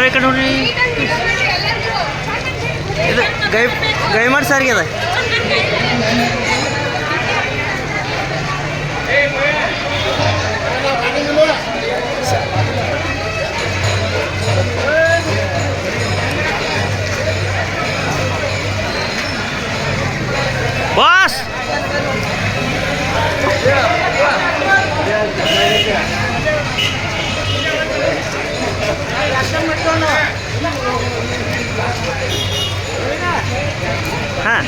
ಈ ಕಡೆ ನೋಡ್ರಿ ಇದು ಗೈಮಠ್ ಸಾರಿಗೆ ಅದ. ಬಾಸ್ ಹಾಂ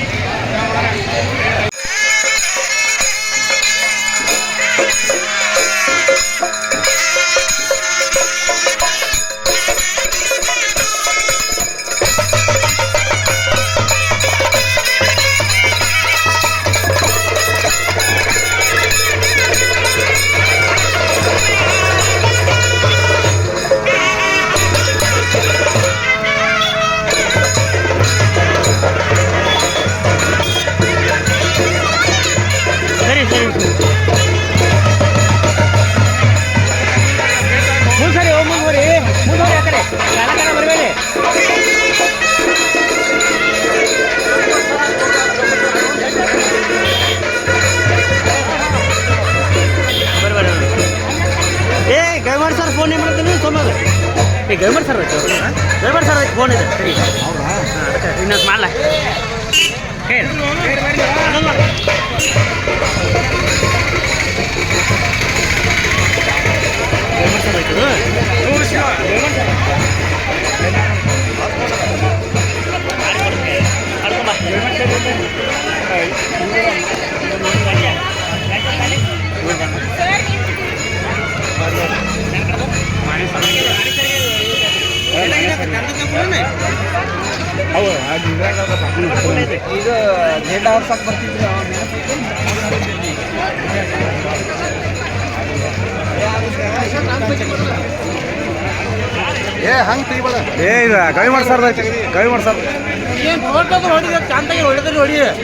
ಗೈಮರ್ ಸರ್ ಫೋನ್ ಇದೆ ಸರಿ ಅದಕ್ಕೆ ಇನ್ನೊಂದು ಮಾಡಲ ಹೇಳಿ ಗೈಮರ್ ಸರ್ ಆಯ್ತದು ಈಗ ಜೇಡ ಹಾಕ್ಸಕ್ಕೆ ಬರ್ತಿದ್ವಿ ಹಂಗೆ ತೆಗಿಬೇಡ. ಇದು ಕವಿ ಮಾಡ್ಸಾರ ಕವಿ ಮಾಡ್ಸಾರ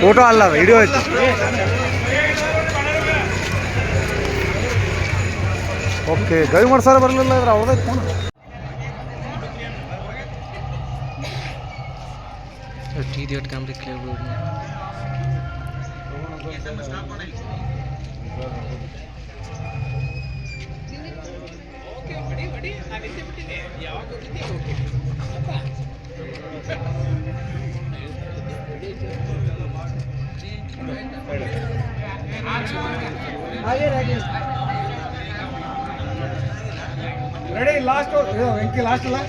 ಫೋಟೋ ಅಲ್ಲ ವಿಡಿಯೋ ಐತಿ. ಓಕೆ ಕವಿ ಮಾಡ್ಸಾರ ಬರಲಿಲ್ಲ ಅಂದ್ರೆ ಅವ್ರದೈತೆ phone. T-Dot camera clear board में ओके बड़ी बड़ी आगे से बड़ी ले यावा को कितनी ओके आगे आगे रेडी लास्ट वेंकी लास्ट ला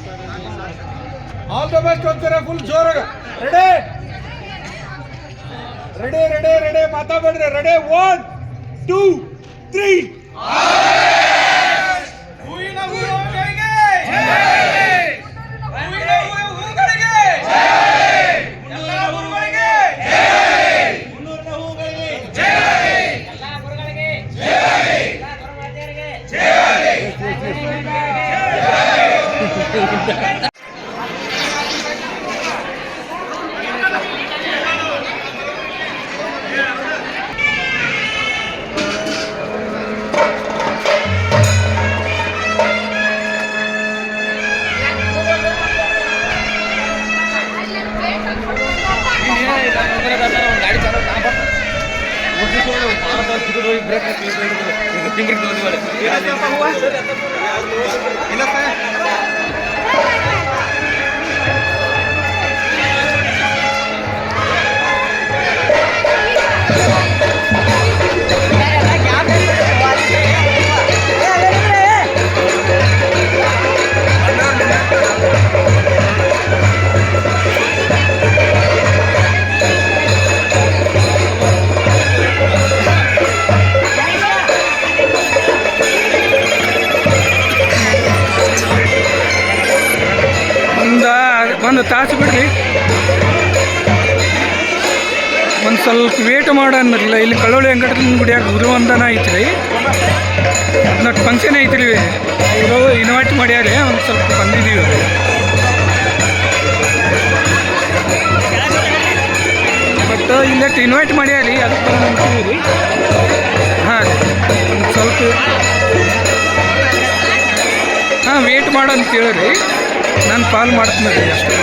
ऑल द बेस्ट होಗ್ತಾರೆ ಫುಲ್ ಜೋರಾಗ ರೆಡಿ ರೆಡಿ ರೆಡಿ ರೆಡಿ ಮಾತಾಡ್ಬೇಡ್ರಿ ರೆಡಿ 1 2 3 ಹೂವಿನ ಹೂಗಳಿಗೆ ಜೈ ಹೂವಿನ ಹೂಗಳಿಗೆ ಜೈ ಎಲ್ಲ ಹೂಗಳಿಗೆ ಜೈ ಮುನ್ನೂರನ ಹೂಗಳಿಗೆ ಜೈ ಎಲ್ಲ ಗುರುಗಳಿಗೆ ಜೈ ಎಲ್ಲ ಗುರುಮಾತೆಯರಿಗೆ ಜೈ. ಒಂದು ತಾಸು ಬಿಡ್ರಿ, ಒಂದು ಸ್ವಲ್ಪ ವೇಟ್ ಮಾಡೋಣ. ಇಲ್ಲಿ ಕಳ್ಳೋಳಿ ವೆಂಕಟರಮಣ ಗುಡಿಯಾಗ ಗುರುವಂದನ ಐತ್ರಿ, ಅದನ್ನ ಫಂಕ್ಷನ್ ಐತ್ರಿ, ಅವರು ಇನ್ವೈಟ್ ಮಾಡ್ಯಾರೆ, ಒಂದು ಸ್ವಲ್ಪ ಬಂದಿದ್ದೀವಿ. ಬಟ್ ಇಲ್ಲಟ್ಟು ಇನ್ವೈಟ್ ಮಾಡ್ಯಾರಿ, ಅದಕ್ಕೆ ನಿಂತೀವಿ. ಹಾಂ ಒಂದು ಸ್ವಲ್ಪ ವೇಟ್ ಮಾಡೋ ಅಂತ ಹೇಳ್ರಿ. ನಾನು ಕಾಲ್ ಮಾಡ್ತೀನಿ ರೀ ಅಷ್ಟು.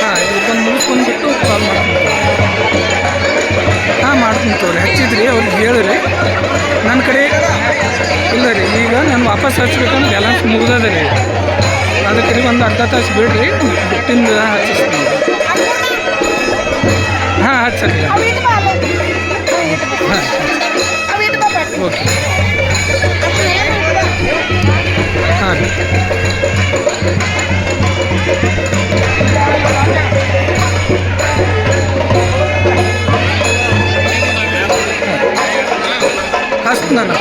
ಹಾಂ ಇದಕ್ಕೊಂದು ಮುಗಿಸ್ಕೊಂಡ್ಬಿಟ್ಟು ಕಾಲ್ ಮಾಡ್ತೀನಿ. ಹಾಂ ಮಾಡ್ತೀನಿ ತೋರಿ. ಹಚ್ಚಿದ್ರಿ ಅವ್ರಿಗೆ ಹೇಳಿರಿ ನನ್ನ ಕಡೆ ಇಲ್ಲ ರೀ. ಈಗ ನಾನು ವಾಪಸ್ ಹಚ್ಬೇಕಂದ್ರೆ ಬ್ಯಾಲೆನ್ಸ್ ಮುಗ್ದದ ರೀ. ಅದಕ್ಕೆ ಒಂದು ಅರ್ಧ ತಾಸು ಬಿಡ್ರಿ, ಬಿಟ್ಟಿಂದ ಹಚ್ಚಿಸ್ತೀನಿ. ಹಾಂ ಹಚ್ಚರಿ. ಹಾಂ ಓಕೆ. ಹಾಂ ರೀ. ಹಸ್ತು ನಾನು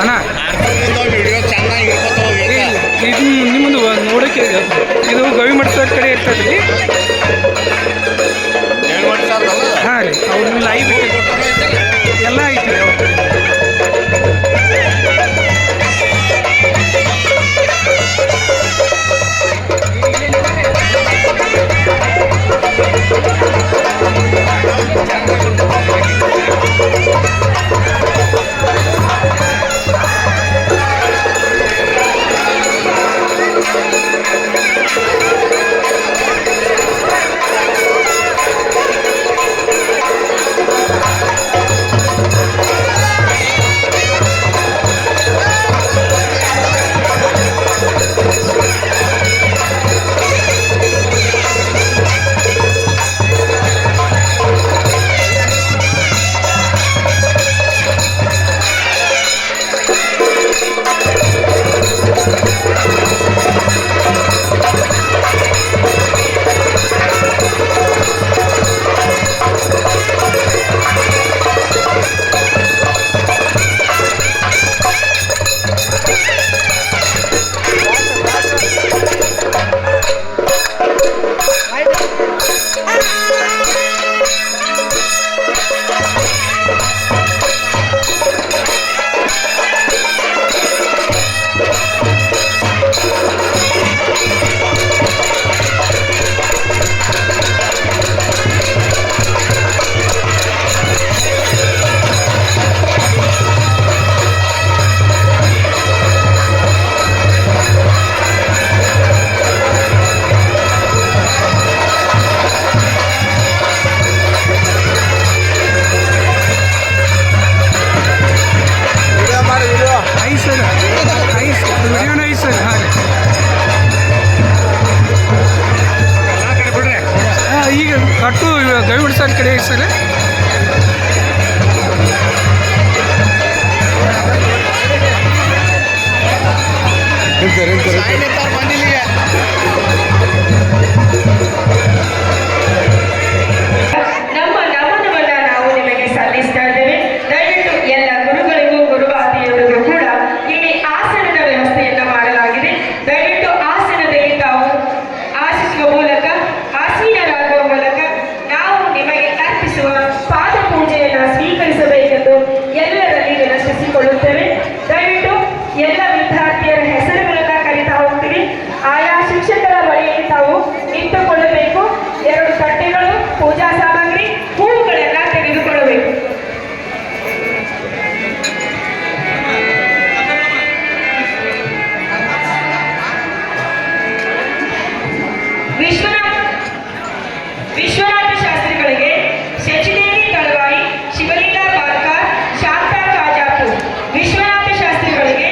ಅಣ್ಣ. ಇದು ನಿಮ್ಮದು ನೋಡೋಕ್ಕೆ ಇದು ಗವಿಮಠ ಸರ್ ಕಡೆ ಇರ್ತದೆ ರೀ. ಹಾಂ ರೀ, ಅವ್ರು ಲೈವ್ ಎಲ್ಲ ಐತೆ ರೀ ಅವ್ರ ಕಡೆ. ಕಟ್ಟು ಗವಿಮಠ ಸರ್ ಕಡೆ ಸರ್. ನಮ್ಮ ನಮನವನ್ನ ನಾವು ನಿಮಗೆ ಸಲ್ಲಿಸ್ತಾ ಇದ್ದೇವೆ. ದಯವಿಟ್ಟು ಎಲ್ಲ ಗುರುಗಳಿಗೂ ಗುರುವಾದಿಯವರಿಗೂ ಕೂಡ ಇಲ್ಲಿ ಆಸನದ ವ್ಯವಸ್ಥೆಯನ್ನ ಮಾಡಲಾಗಿದೆ. ದಯವಿಟ್ಟು ಆಸನದಲ್ಲಿ ತಾವು ಆಶಿಸುವ ಮೂಲಕ, ಆಸೀನರಾಗುವ ಮೂಲಕ ನಾವು ನಿಮಗೆ ಅರ್ಪಿಸುವ ಪಾದ ಪೂಜೆಯನ್ನು ಸ್ವೀಕರಿಸಬೇಕೆಂದು ಎಲ್ಲರಲ್ಲಿ ವಿನಂತಿಸಿಕೊಳ್ಳುತ್ತೇವೆ. ದಯವಿಟ್ಟು ಎಲ್ಲ ವಿದ್ಯಾರ್ಥಿಯರ ಹೆಸರುಗಳನ್ನ ಕರೀತಾ ಹೋಗ್ತೀವಿ. ಆಯಾ ಶಿಕ್ಷಕರ ಬಳಿಯಲ್ಲಿ ತಾವು ನಿಂತುಕೊಳ್ಳಬೇಕು. 2 ತಟ್ಟೆಗಳು, ಪೂಜಾ ಸಾಮಗ್ರಿ, ಹೂವುಗಳನ್ನ ತೆಗೆದುಕೊಳ್ಳಬೇಕು. ವಿಶ್ವನಾಥ ಶಾಸ್ತ್ರಿಗಳಿಗೆ ಶಚಿದೇವಿ ತಳವಾಯಿ, ಶಿವಲೀಲಾ ಬಾರ್ಕರ್, ಶಾಂತಾ ಕಾಜಾಪುರ್. ವಿಶ್ವನಾಥ ಶಾಸ್ತ್ರಿಗಳಿಗೆ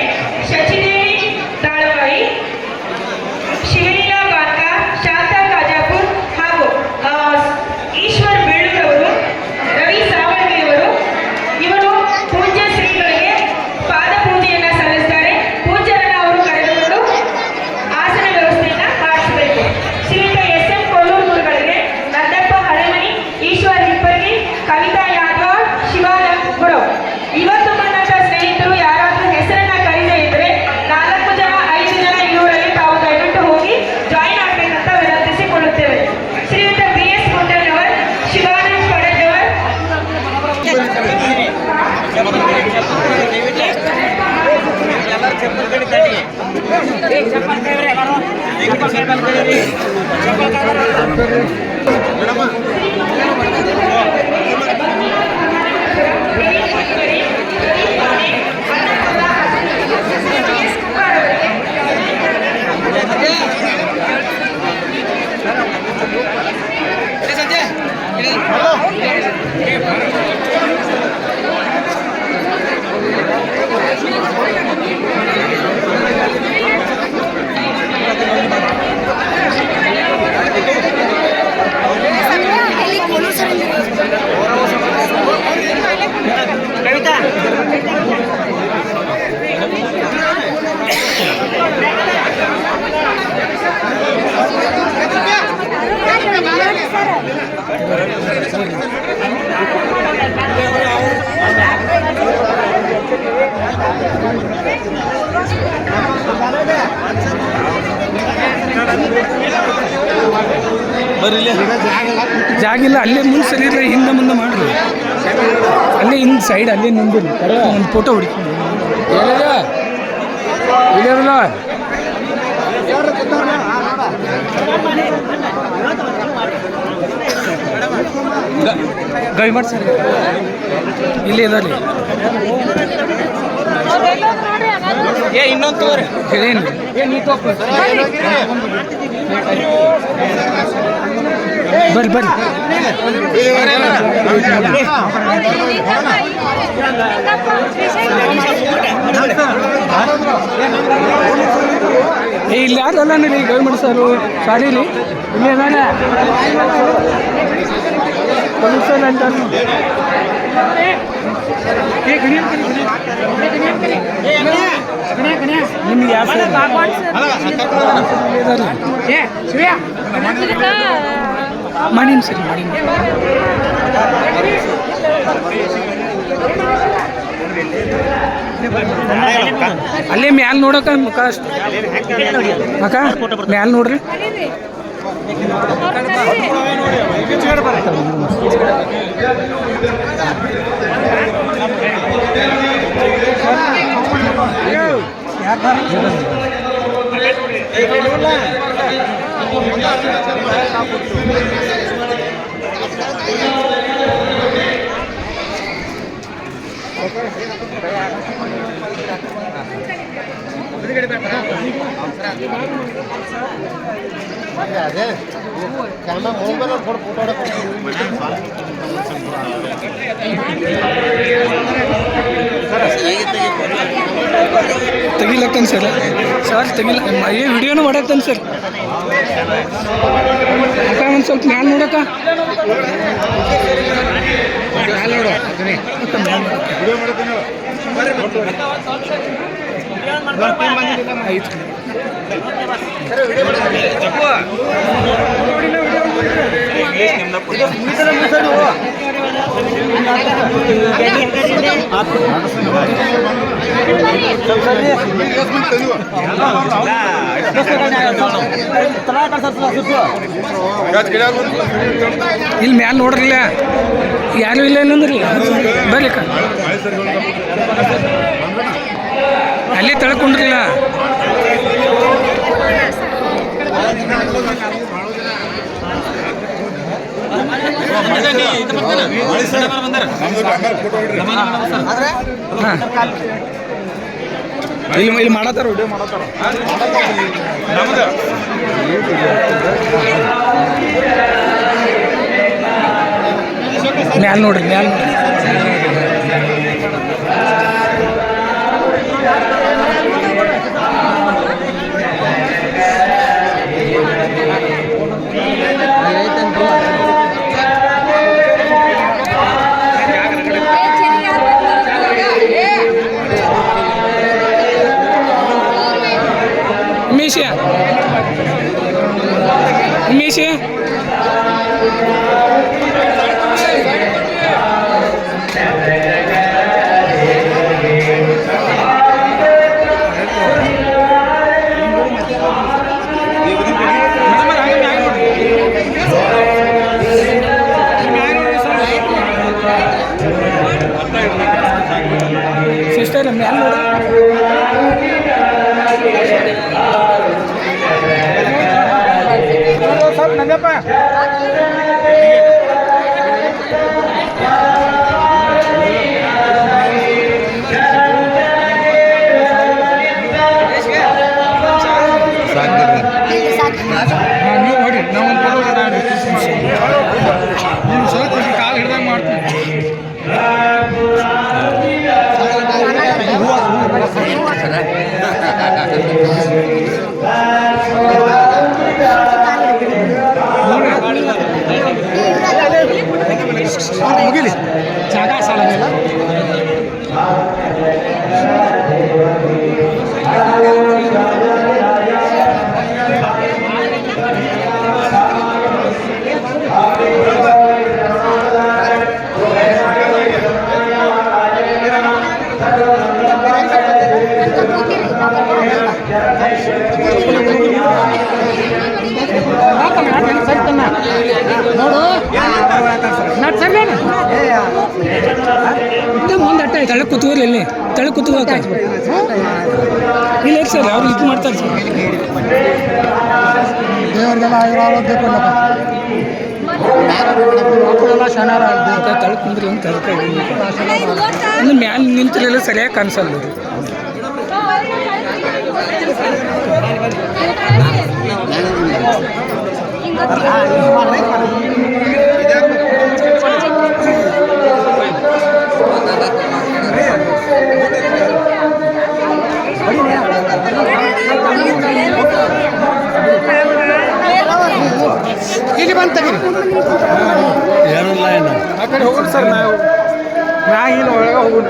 ಶಚಿದೇವಿ ತಾಳವಾಯಿ, ಶಿವಲೀಲಾ ಬಾರ್ಕರ್, ಶಾಂತಾ ಕಾಜಾಪುರ್ ಹಾಗೂ ಈಶ್ವರ್ ಬೇಳೂರವರು, ರವಿ ಸಾವಳ್ಗಿಯವರು ಇವರು ಪೂಜ್ಯ ಶ್ರೀಗಳಿಗೆ ಪಾದ ಪೂಜೆಯನ್ನ ಸಲ್ಲಿಸ್ತಾರೆ. ಪೂಜ್ಯರನ್ನ ಅವರು ಕರೆದುಕೊಂಡು ಆಸನ ವ್ಯವಸ್ಥೆಯನ್ನ ಮಾಡಿಸಬೇಕು. ಶ್ರೀಯುತ ಎಸ್.ಎಂ. ಕೊಲ್ಲೂರು ಗುರುಗಳಿಗೆ ನಂದಪ್ಪ ಹಳೆಮನಿ, ಈಶ್ವರ್ ಹಿಪ್ಪರ್ಗಿ, ಕವಿತಾ ಯಾದವ್, ಶಿವಾನಂದ್ ಗುರವ್. ಇವತ್ತು ಬಂದಂತ ಸ್ನೇಹಿತರು ಯಾರಾದ್ರೂ ಹೆಸರನ್ನ ಕರೀದೇ ಇದ್ರೆ 4 ಜನ 5 ಜನ ಇವರಲ್ಲಿ ತಾವು ದಯವಿಟ್ಟು ಹೋಗಿ ಜಾಯಿನ್ ಆಗ್ಬೇಕಂತ ವಿನಂತಿಸಿಕೊಳ್ಳುತ್ತೇವೆ. ಶ್ರೀಯುತ ಬಿ.ಎಸ್. ಮುಂಡಣ್ಣವರ್, ಶಿವಾನಂದ್ ಪಡೆದವರ್. ಅನ್ನ ಜಾಗಿಲ್ಲ, ಅಲ್ಲೇ ಮುಂದೆ ಸರಿ ಇಲ್ಲ, ಹಿಂದೆ ಮುಂದೆ ಮಾಡ್ರಿ. ಅಲ್ಲೇ ಹಿಂದೆ ಸೈಡ್ ಅಲ್ಲೇ ನಿಂದಿರಿ, ಒಂದು ಫೋಟೋ ಹೊಡಿತೀನಿ. ಇಲ್ಲಿರಲ್ಲ ಗೈ ಮಾಡಿ ಸರ್, ಇಲ್ಲಿ ಇದಾರೆ. ಇನ್ನೊಂದು ತಗೋರಿ ಹೇಳೇನು ಬರ್ರಿ ಬರ್ರಿ. ಇಲ್ಲಿ ಯಾರಲ್ಲ ರೀ ಗೌರ್ಮೆಂಟ್ ಸರು ಸಾರೀಲಿ ಇಲ್ಲಿ ಅದಾನ ಪೊಲೀಸರು ಅಂತ ನಿಮ್ಗೆ ಯಾವ ಮಾಡೀನಿ ಸರಿ ಮಾಡೀನಿ. ಅಲ್ಲೇ ಮ್ಯಾಲ ನೋಡಕ ಮುಖ ಅಷ್ಟು ಅಕ್ಕ ಮ್ಯಾಲ ನೋಡ್ರಿ. ತೆಗಿಲಕ್ಕನ್ ಸರ್ ತೆಗಿಲ ವಿಡಿಯೋನು ಮಾಡತ್ತನ್ ಸರ್. ಅಕ್ಕ ಒಂದು ಸ್ವಲ್ಪ ಮ್ಯಾಲ ನೋಡಕ್ಕ ಆಯ್ತು. ಇಲ್ಲಿ ಮ್ಯಾಲ ನೋಡ್ರಿಲ್ಲ ಯಾರು ಇಲ್ಲ ಇಲ್ಲಂದ್ರಿ ಬರ್ಲಿಕ್ಕ ಅಲ್ಲೇ ತಳ್ಕೊಂಡ್ರಿಲ್ಲ. ಇಲ್ಲಿ ಮಾಡತ್ತಾರ ವಿಡಿಯೋ ಮಾಡತ್ತಾರ ಮ್ಯಾಲ ನೋಡ್ರಿ ಮ್ಯಾಲ Миссия. Sister, ನಂಗಪ್ಪ ನೀವು ಹೊಡಿ ನಾವು ಸ್ವಲ್ಪ ಕಾಲು ಹಿಡ್ದಂಗೆ ಮಾಡ್ತೀವಿ. ಮುಗಿಲಿ ಜಾಗ ಸಾಲಲ್ಲ. ಮುಂದೆ ಅಟ್ಟ ತಳ ಕೂತ್ಕೋರಿ ಇಲ್ಲಿ ತಳ ಕೂತ್ಕೋಕ ಇಲ್ಲ ಸರ್ ಅವ್ರು ಇದು ಮಾಡ್ತಾರೆ ಸರ್ ದೇವರಿಗೆಲ್ಲ ಆಯುರ್ವೇದ ಮಕ್ಕಳೆಲ್ಲ ಶನಾರ ತಳ ಕುಂದ್ರಿ ಅಂತ ಅಂದ್ರೆ ಮ್ಯಾಲೆ ನಿಂತರೆಲ್ಲ ಸರಿಯಾಗಿ ಕಾಣಿಸಲ್ಲ ರೀ ಇಲ್ಲಿ ಬಂತ ಏನಿಲ್ಲ ಏನು ಆ ಕಡೆ ಹೋಗೋಣ ಸರ್ ನಾವು ಇಲ್ಲಿ ಒಳಗೆ ಹೋಗೋಣ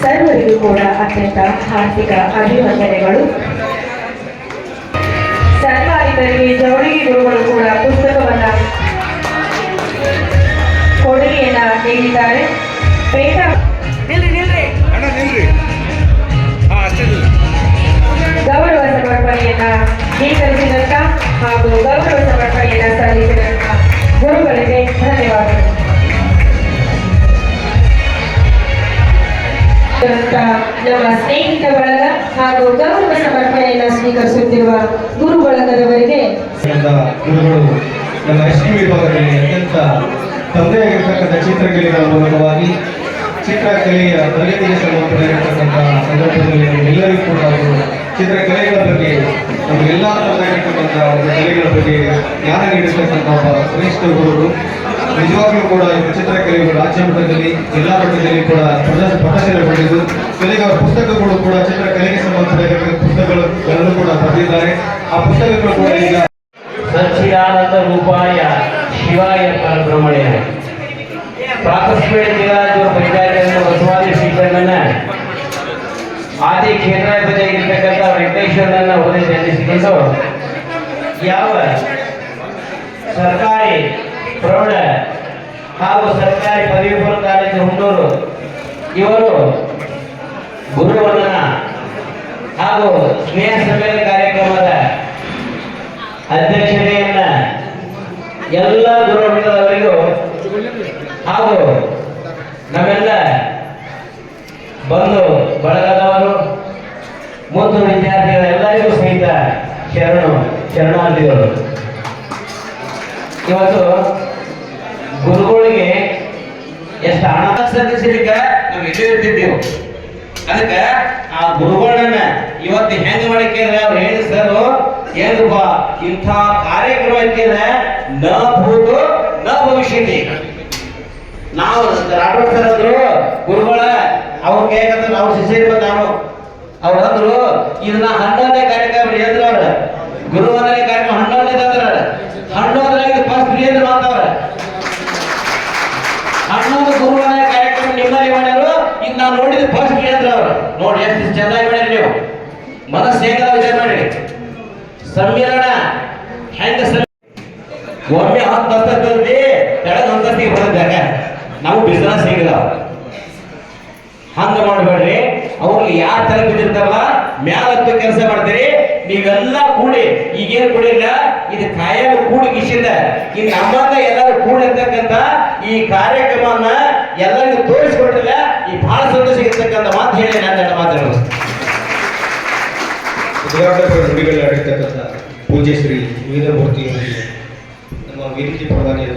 ಸರ್ವರಿಗೂ ಕೂಡ ಅತ್ಯಂತ ಹಾರ್ದಿಕ ಅಭಿವಂದನೆಗಳು. ಸರ್ವಾಧಿಕಾರಿಗೆ ಜವಳಿಗೆ ಗುರುಗಳು ಕೂಡ ಪುಸ್ತಕವನ್ನ ಕೊಡುಗೆಯನ್ನ ನೀಡಿದ್ದಾರೆ. ಗೌರವ ಸಮರ್ಪಣೆಯನ್ನ ಸ್ವೀಕರಿಸಿದಂತ ಹಾಗೂ ಗೌರವ ಸಮರ್ಪಣೆಯನ್ನ ಸಲ್ಲಿಸಿದಂತ ಗುರುಗಳಿಗೆ ಧನ್ಯವಾದಗಳು. ನಮ್ಮ ಸ್ನೇಹಿತ ಬಳಗ ಹಾಗೂ ಗೌರವ ಸಮರ್ಪಣೆಯನ್ನು ಸ್ವೀಕರಿಸುತ್ತಿರುವ ಗುರು ಬಳಗದವರಿಗೆ ಗುರುಗಳು ನಮ್ಮ ಎಸ್ ಟಿ ವಿಭಾಗದಲ್ಲಿ ಅತ್ಯಂತ ತಂದೆಯಾಗಿರ್ತಕ್ಕಂಥ ಚಿತ್ರಕಲೆಗಳ ಮೂಲಕವಾಗಿ ಚಿತ್ರಕಲೆಯ ತರಗತಿಗೆ ಸಂಬಂಧಪಟ್ಟಿರತಕ್ಕಂಥ ಸಂದರ್ಭದಲ್ಲಿ ನಮಗೆಲ್ಲರಿಗೂ ಕೂಡ ಅವರು ಚಿತ್ರಕಲೆಗಳ ಬಗ್ಗೆ ನಮಗೆಲ್ಲ ತರದಾಗಿರ್ತಕ್ಕಂಥ ಒಂದು ಕಲೆಗಳ ಬಗ್ಗೆ ಜ್ಞಾನ ನೀಡಿರ್ತಕ್ಕಂಥ ಒಬ್ಬ ಶ್ರೇಷ್ಠ ಗುರುಗಳು. ನಿಜವಾಗಿಯೂ ಕೂಡ ಚಿತ್ರಕಲೆಗಳು ರಾಜ್ಯ ಮಟ್ಟದಲ್ಲಿ ಜಿಲ್ಲಾ ಮಟ್ಟದಲ್ಲಿ ಕೂಡ ಪ್ರದರ್ಶನಗೊಂಡಿದ್ದು ಕಲೆಗಳ ಪುಸ್ತಕಗಳು ಕೂಡ ಚಿತ್ರಕಲೆಗೆ ಸಂಬಂಧಪಟ್ಟ ಪುಸ್ತಕಗಳನ್ನು ಕೂಡ ಬರೆದಿದ್ದಾರೆ. ಆ ಪುಸ್ತಕಗಳು ಕೂಡ ಈಗ ಸಚ್ಚಿದಾನಂದ ರೂಪಾಯ ಶಿವಾಯ ಪರಬ್ರಹ್ಮಣ್ಯ ಪ್ರಾಕಸ್ಪೇಟ ಜಿಲ್ಲಾಜೂರು ಪಂಚಾಯತ್ ಬಸವಾದಿ ಶ್ರೀಕರನ್ನ ಆದಿ ಕ್ಷೇತ್ರಾಧಿಪತಿಯಾಗಿರ್ತಕ್ಕಂಥ ವೆಂಕಟೇಶ್ವರನನ್ನ ಹುದ್ದೆ ಸಲ್ಲಿಸಿಕೊಂಡು ಯಾವ ಸರ್ಕಾರಿ ಪ್ರೌಢ ಹಾಗೂ ಸರ್ಕಾರಿ ಪದವಿ ಪೂರ್ವ ಕಾಲೇಜು ಹುಂಡೂರು ಇವರು ಗುರುವಂದನ ಹಾಗೂ ಸ್ನೇಹ ಸಮ್ಮೇಳನ ಕಾರ್ಯಕ್ರಮದ ಅಧ್ಯಕ್ಷತೆಯನ್ನ ಎಲ್ಲ ಗುರುವೃಂದದವರಿಗೂ ಹಾಗೂ ನಮ್ಮೆಲ್ಲ ಬಂದು ಬಳಗದವರು ಮುದ್ದು ವಿದ್ಯಾರ್ಥಿಗಳೆಲ್ಲರಿಗೂ ಸಹಿತ ಶರಣಾರ್ಥಿಗಳು. ಇವತ್ತು ಗುರುಗಳಿಗೆ ಎಷ್ಟು ಹಣ ಸಲ್ಲಿಸಲಿಕ್ಕೆ ನಾವು ಇಲ್ಲೇ ಇರ್ತಿದ್ದೇವೆ. ಅದಕ್ಕೆ ಆ ಗುರುಗಳನ್ನ ಇವತ್ತು ಹೆಂಗ್ ಮಾಡಿದ್ರೆ ಅವ್ರು ಹೇಳಿ ಸರ್ ಏನಪ್ಪ ಇಂಥ ಕಾರ್ಯಕ್ರಮ ಇಟ್ಟಿದ್ರೆ ನ ಭೂತು ನ ಭವಿಷ್ಯತಿ. ನಾವು ರಾಠೋಡ್ ಸರ್ ಅಂದ್ರು ಗುರುಗಳ ಅವ್ರ ಕೇಳ್ಕಂತ ನಾವು ಶಿಷ್ಯರು ಬಂದ ಅವ್ರು ಅಂದ್ರು ಇದನ್ನ 11ನೇ ಕಾರ್ಯಕ್ರಮ ಹೇಳಿದ್ರು ಅವ್ರ ಗುರು ವಂದನೆ ಕಾರ್ಯಕ್ರಮ 11ನೇದು ಅಂದ್ರ 11ರಾಗ ಫಸ್ಟ್ ಹೇಳಿದ್ರು ಮಾತವ್ರ 11 ಗುರು ವಂದನೆ ಕಾರ್ಯಕ್ರಮ ನಿಮ್ಮಲ್ಲಿ ಮಾಡ್ಯಾರು. ಈಗ ನಾವು ನೋಡಿದ ಫಸ್ಟ್ ಹೇಳಿದ್ರು ಅವ್ರು ನೋಡಿ ಎಷ್ಟು ಚೆನ್ನಾಗಿ ಮಾಡ್ಯಾರ. ನೀವು ಮನಸ್ಸು ಹೇಗದ ವಿಚಾರ ಮಾಡಿ. ಸಮ್ಮಿಲನ ಹೆಂಗ ಒಮ್ಮೆ 10 ಅಂತಸ್ತಿ ಕೆಳಗ ಅಂತಸ್ತಿಗೆ ಬರೋದಾಗ ನಾವು ಬಿಸಿನೆಸ್ ಹೇಗಿದಾವ ಹಂಗ ಮಾಡಬೇಡ್ರಿ. ಅವ್ರಿಗೆ ಯಾವ ತರ ಬಿದ್ದಿರ್ತಾರಲ್ಲ ಮ್ಯಾಲತ್ತು ಕೆಲಸ ಮಾಡ್ತೀರಿ ನೀವೆಲ್ಲ ಕೂಡಿ. ಈಗೇನು ಕೂಡಿಲ್ಲ ಇದು ಕಾಯಂ ಕೂಡಿಗಿಸಿಂದ ಈಗ ನಮ್ಮನ್ನ ಎಲ್ಲರೂ ಕೂಡಿರ್ತಕ್ಕಂಥ ಈ ಕಾರ್ಯಕ್ರಮವನ್ನ ಎಲ್ಲರಿಗೂ ತೋರಿಸ್ಕೊಟ್ಟಿಲ್ಲ. ಈ ಬಹಳ ಸಂತೋಷ ಇರ್ತಕ್ಕಂಥ ಮಾತು ಹೇಳಿ ನಾನು ಮಾತಾಡೋದು. ನುಡಿಗಳಲ್ಲಿ ಆಡಿರ್ತಕ್ಕಂಥ ಪೂಜ್ಯ ಶ್ರೀ ವಿವಿಧ ಮೂರ್ತಿ ನಮ್ಮ ವೇದಿಕೆ ಪರವಾಗಿ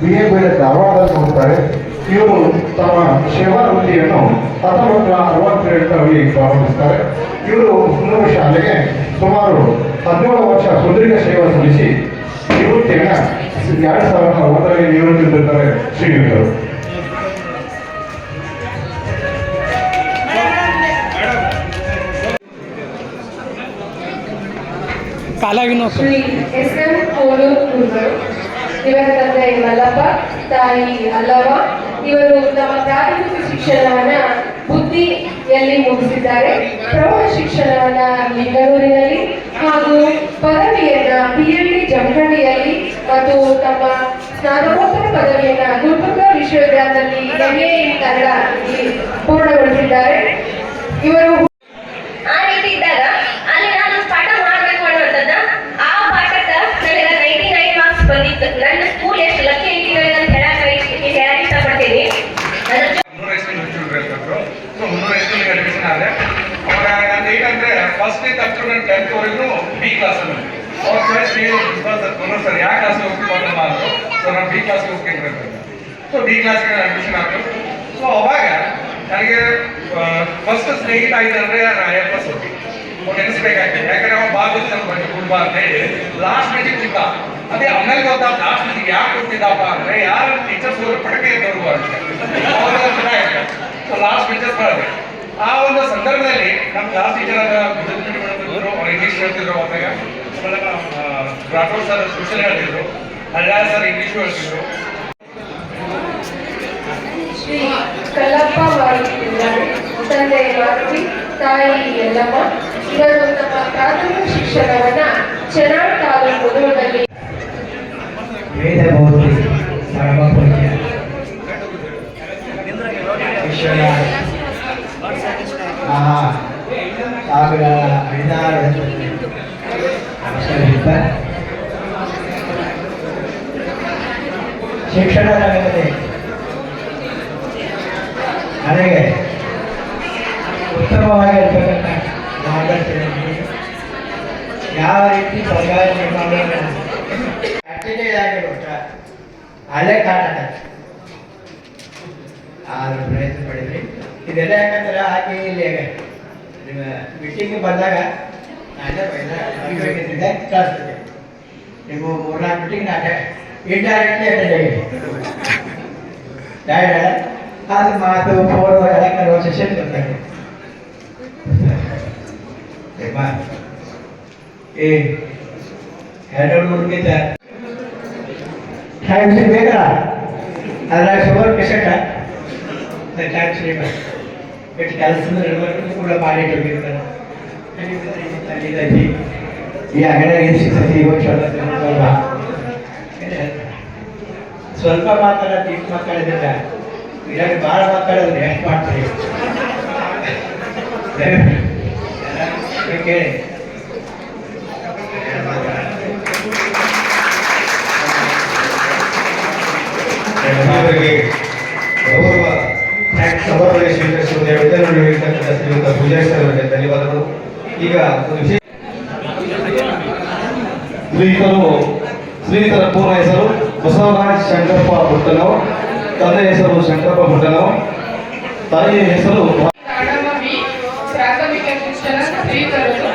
BA ಧಾರವಾಡದಲ್ಲಿ ಹೋಗ್ತಾರೆ. ಇವರು ತಮ್ಮ ಸೇವಾ ವೃತ್ತಿಯನ್ನು 1962ರಲ್ಲಿ ಪ್ರಾರಂಭಿಸ್ತಾರೆ. ಇವರು ಹುನ್ನೂರು ಶಾಲೆಗೆ ಸುಮಾರು 17 ವರ್ಷ ಸುದೀರ್ಘ ಸೇವೆ ಸಲ್ಲಿಸಿ ನಿವೃತ್ತಿಯನ್ನ 2001ರಲ್ಲಿ ನಿವೃತ್ತಿ ಹೊಂದಿದ್ದಾರೆ ಶ್ರೀಗಳು. ಕಾಲಾಗಿನೂ ಶ್ರೀ ಎಸ್.ಎಂ. ಕೋಲೂರು ಗುರುಗಳು. ಇವರ ತಂದೆ ಮಲ್ಲಪ್ಪ, ತಾಯಿ ಅಲ್ಲವ್ವ. ಇವರು ತಮ್ಮ ಪ್ರಾಥಮಿಕ ಶಿಕ್ಷಣವನ್ನ ಬುದ್ಧಿಯಲ್ಲಿ ಮುಗಿಸಿದ್ದಾರೆ. ಪ್ರೌಢ ಶಿಕ್ಷಣವನ್ನ ಲಿಂಗನೂರಿನಲ್ಲಿ ಹಾಗೂ ಪದವಿಯನ್ನ PhD ಜಮಖಂಡಿಯಲ್ಲಿ ಮತ್ತು ತಮ್ಮ ಸ್ನಾತಕೋತ್ತರ ಪದವಿಯನ್ನ ಗುಲ್ಬರ್ಗಾ ವಿಶ್ವವಿದ್ಯಾಲಯದಲ್ಲಿ MA in ಕನ್ನಡ ಪೂರ್ಣಗೊಳಿಸಿದ್ದಾರೆ. ಇವರು ಆ ರೀತಿ ಇದ್ದಾಗ ಅಲ್ಲಿ ನಾನು ಪಾಠ ಮಾಡಬೇಕು ಅನ್ನೋದನ್ನ ಆ ಪಾಠಕ್ಕೆ ನನಗೆ 99 ಮಾರ್ಕ್ಸ್ ಬಂದಿತ್ತು. ನನ್ನ ಸ್ಕೂಲ್ ಎಷ್ಟು ಲಕ್ಕಿ ಐತಿ ಅಂತ ಹೇಳಕ್ ಇಷ್ಟಪಡ್ತೀನಿ. ಅಡ್ಮಿಷನ್ ಆದ್ರೆ ಅವಾಗ ನಾನು ಏನಂದ್ರೆ ಫಸ್ಟ್ ಅಪ್ ಟು 10th ವರೆಗೂ ಬಿ ಕ್ಲಾಸ್ ಅಲ್ಲಿ ಅವ್ರ ಚಾಯ್ಸ್ ಸರ್ ಯಾವ ಕ್ಲಾಸ್ಗೆ ಹೋಗ್ತೀವಲ್ಲ ಅಂದ್ರು. ಸೊ ನಾನು ಬಿ ಕ್ಲಾಸ್ಗೆ ಹೋಗ್ತೀನಿ. ಸೊ ಬಿ ಕ್ಲಾಸ್ಗೆ ಅಡ್ಮಿಷನ್ ಆಯ್ತು. ಸೊ ಅವಾಗ ನನಗೆ ಫಸ್ಟ್ ಸ್ನೇಹಿತ ಆಗಿದೆ ಅಂದ್ರೆ ಅಯ್ಯಪ್ಪ ಸೊಟ್ಟಿ ನೆನೆಸ್ಬೇಕಾಗ್ತದೆ. ಯಾಕಂದ್ರೆ ಅವ ಬಾಬು ನಮ್ಮ ಕುಟುಂಬ ಅಂತ ಹೇಳಿ ಲಾಸ್ಟ್ ಮೆಜಿಗೆ ಕುಂತ. ಅದೇ ಆಮೇಲೆ ಗೊತ್ತಾಗ ಲಾಸ್ಟ್ ಮೆಜಿಗೆ ಯಾಕೆ ಕೊಡ್ತಿದ್ದಪ್ಪ ಅಂದ್ರೆ ಯಾರು ಟೀಚರ್ಸ್ ಹೋದ್ರೆ ಪಟಕೆ ಇದ್ದವರು ಅಂತ ಸೊ ಲಾಸ್ಟ್ ಟೀಚರ್ಸ್ ಮಾಡಿದೆ. ಆ ಒಂದು ಸಂದರ್ಭದಲ್ಲಿ ನಮ್ಮ ಕ್ಲಾಸ್ ಟೀಚರ್ ಆದ ಮೇಡಮ್ ಅವ್ರು ಇಂಗ್ಲೀಷ್ ಹೇಳ್ತಿದ್ರು. ಅವಾಗ ರಾಠೋಡ್ ಸರ್ ಸೋಷಿಯಲ್ ಹೇಳ್ತಿದ್ರು, ಹಳ್ಯಾಳ ಸರ್ ಇಂಗ್ಲೀಷ್ ಹೇಳ್ತಿದ್ರು. ಶ್ರೀ ಕಲ್ಲಪ್ಪ ಮಾರುತಿದ್ದಾರೆ. ತಂದೆ ಮಾರುತಿ, ತಾಯಿ ಯಲ್ಲಮ್ಮ. ಇವರು ತಮ್ಮ ಪ್ರಾಥಮಿಕ ಶಿಕ್ಷಣವನ್ನ ಚೆನಾಳ್ ತಾಲೂಕು ಮುಧೋಳದಲ್ಲಿ ವೇದ ಮೂರ್ತಿ ಪರಮ ಪೂಜ್ಯ ಈಶ್ವರ 16 ಶಿಕ್ಷಣ ರಂಗದಲ್ಲಿ ನನಗೆ ಉತ್ತಮವಾಗಿರ್ತಕ್ಕಂಥ ಮಾರ್ಗದರ್ಶನ ಯಾವ ರೀತಿ ಸರ್ಕಾರಿ ನಿರ್ಮಾಣವನ್ನು ಹಳೆ ಕಾಟ ಆದ್ರೂ ಪ್ರಯತ್ನ ಪಡಿದ್ರಿ. ಇದೆಲ್ಲ ಯಾಕಂದ್ರೆ ಹಾಗೆ ಇಲ್ಲಿ ನಿಮ್ಮ ಮೀಟಿಂಗ್ ಬಂದಾಗ ನಾನೇ ಕಳಿಸ್ತಿದ್ದೆ. ನೀವು 3-4 ಮೀಟಿಂಗ್ ನಾನೇ ಇಂಡೈರೆಕ್ಟ್ಲಿ ಅಟೆಂಡ್ ಆಗಿದೆ. ಅದು ಮಾತು ಫೋನ್ ಎಲ್ಲ ಕನ್ವರ್ಸೇಷನ್ ಬರ್ತಾರೆ. ಎರಡು ಹುಡುಗಿದ್ದ ಟೈಮ್ ಸ್ಲೀಪ್ ಬೇಕಲ್ಲ, ಅದ್ರಾಗ ಶುಗರ್ ಪೇಷಂಟ ಟೈಮ್ ಸ್ಲೀಪ್ ಎಷ್ಟು ಕೆಲಸದ ಕೂಡ ಮಾಡಿ ಹೋಗಿರ್ತಾರೆ. ಈ ಅಂಗಡಿಯಾಗ ಏನು ಸಿಗ್ತೈತಿ ಸ್ವಲ್ಪ ಮಾತಾಡೋದು ಇಷ್ಟು ಮಾತಾಡಿದ್ರೆ ಇರಾಗ ಭಾಳ ಮಾತಾಡೋದು ಎಷ್ಟು ಮಾಡ್ತೀರಿ ಕೇಳಿ. ಗೌರವ ಸಮರ್ಪಣೆ ಸ್ವೀಕರಿಸುವ ವಿಧಾನವನ್ನು ನೀಡಿರ್ತಕ್ಕಂಥ ಶ್ರೀಯುತ ಪೂಜಾರಿ ಸರ್ ಅವರಿಗೆ ಧನ್ಯವಾದಗಳು. ಈಗ ಒಂದು ವಿಶೇಷ ಶ್ರೀಯುತರ ಪೂರ್ಣ ಹೆಸರು ಬಸವರಾಜ್ ಶಂಕರಪ್ಪ ಭುಟ್ಟನವ್, ತಂದೆ ಹೆಸರು ಶಂಕರಪ್ಪ ಭುಟ್ಟನವ್, ತಾಯಿಯ ಹೆಸರು ಪ್ರಾಥಮಿಕ ಶಿಕ್ಷಣ ಶ್ರೀಕರರು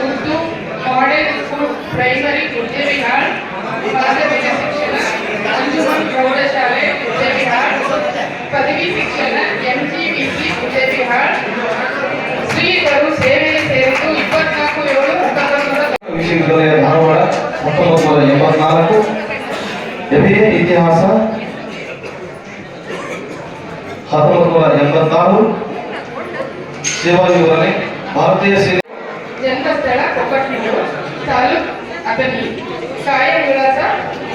ಉರ್ದು ಮಾಡೆಲ್ ಸ್ಕೂಲ್ ಪ್ರೈಮರಿ ಗುಜ್ಜೆವಿಹಾರ್, ಮಾಧ್ಯಮಿಕ ಶಿಕ್ಷಣ ಅಂಜುಮನ್ ಪ್ರೌಢಶಾಲೆ ಗುಜ್ಜೆವಿಹಾರ್, ಪದವಿ ಶಿಕ್ಷಣ ಎಂಜಿವಿಸಿ ಗುಜ್ಜೆವಿಹಾರ್. ಶ್ರೀಕರು ಸೇವೆಗೆ ಸೇರಿದ್ದು 24/7/1900 ವಿಶ್ವವಿದ್ಯಾಲಯ ಧಾರವಾಡ 1984, MA ಇತಿಹಾಸ 1986, ಸೇವಾ ವಿವರಣೆ ಭಾರತೀಯ ಸೇನೆ ಜನ್ಮಸ್ಥಳ ಕೊಪ್ಪಟ್ನೂರು, ತಾಲೂಕ್ ಅತನಿ, ಕಾಯ ವಿಳಾಸ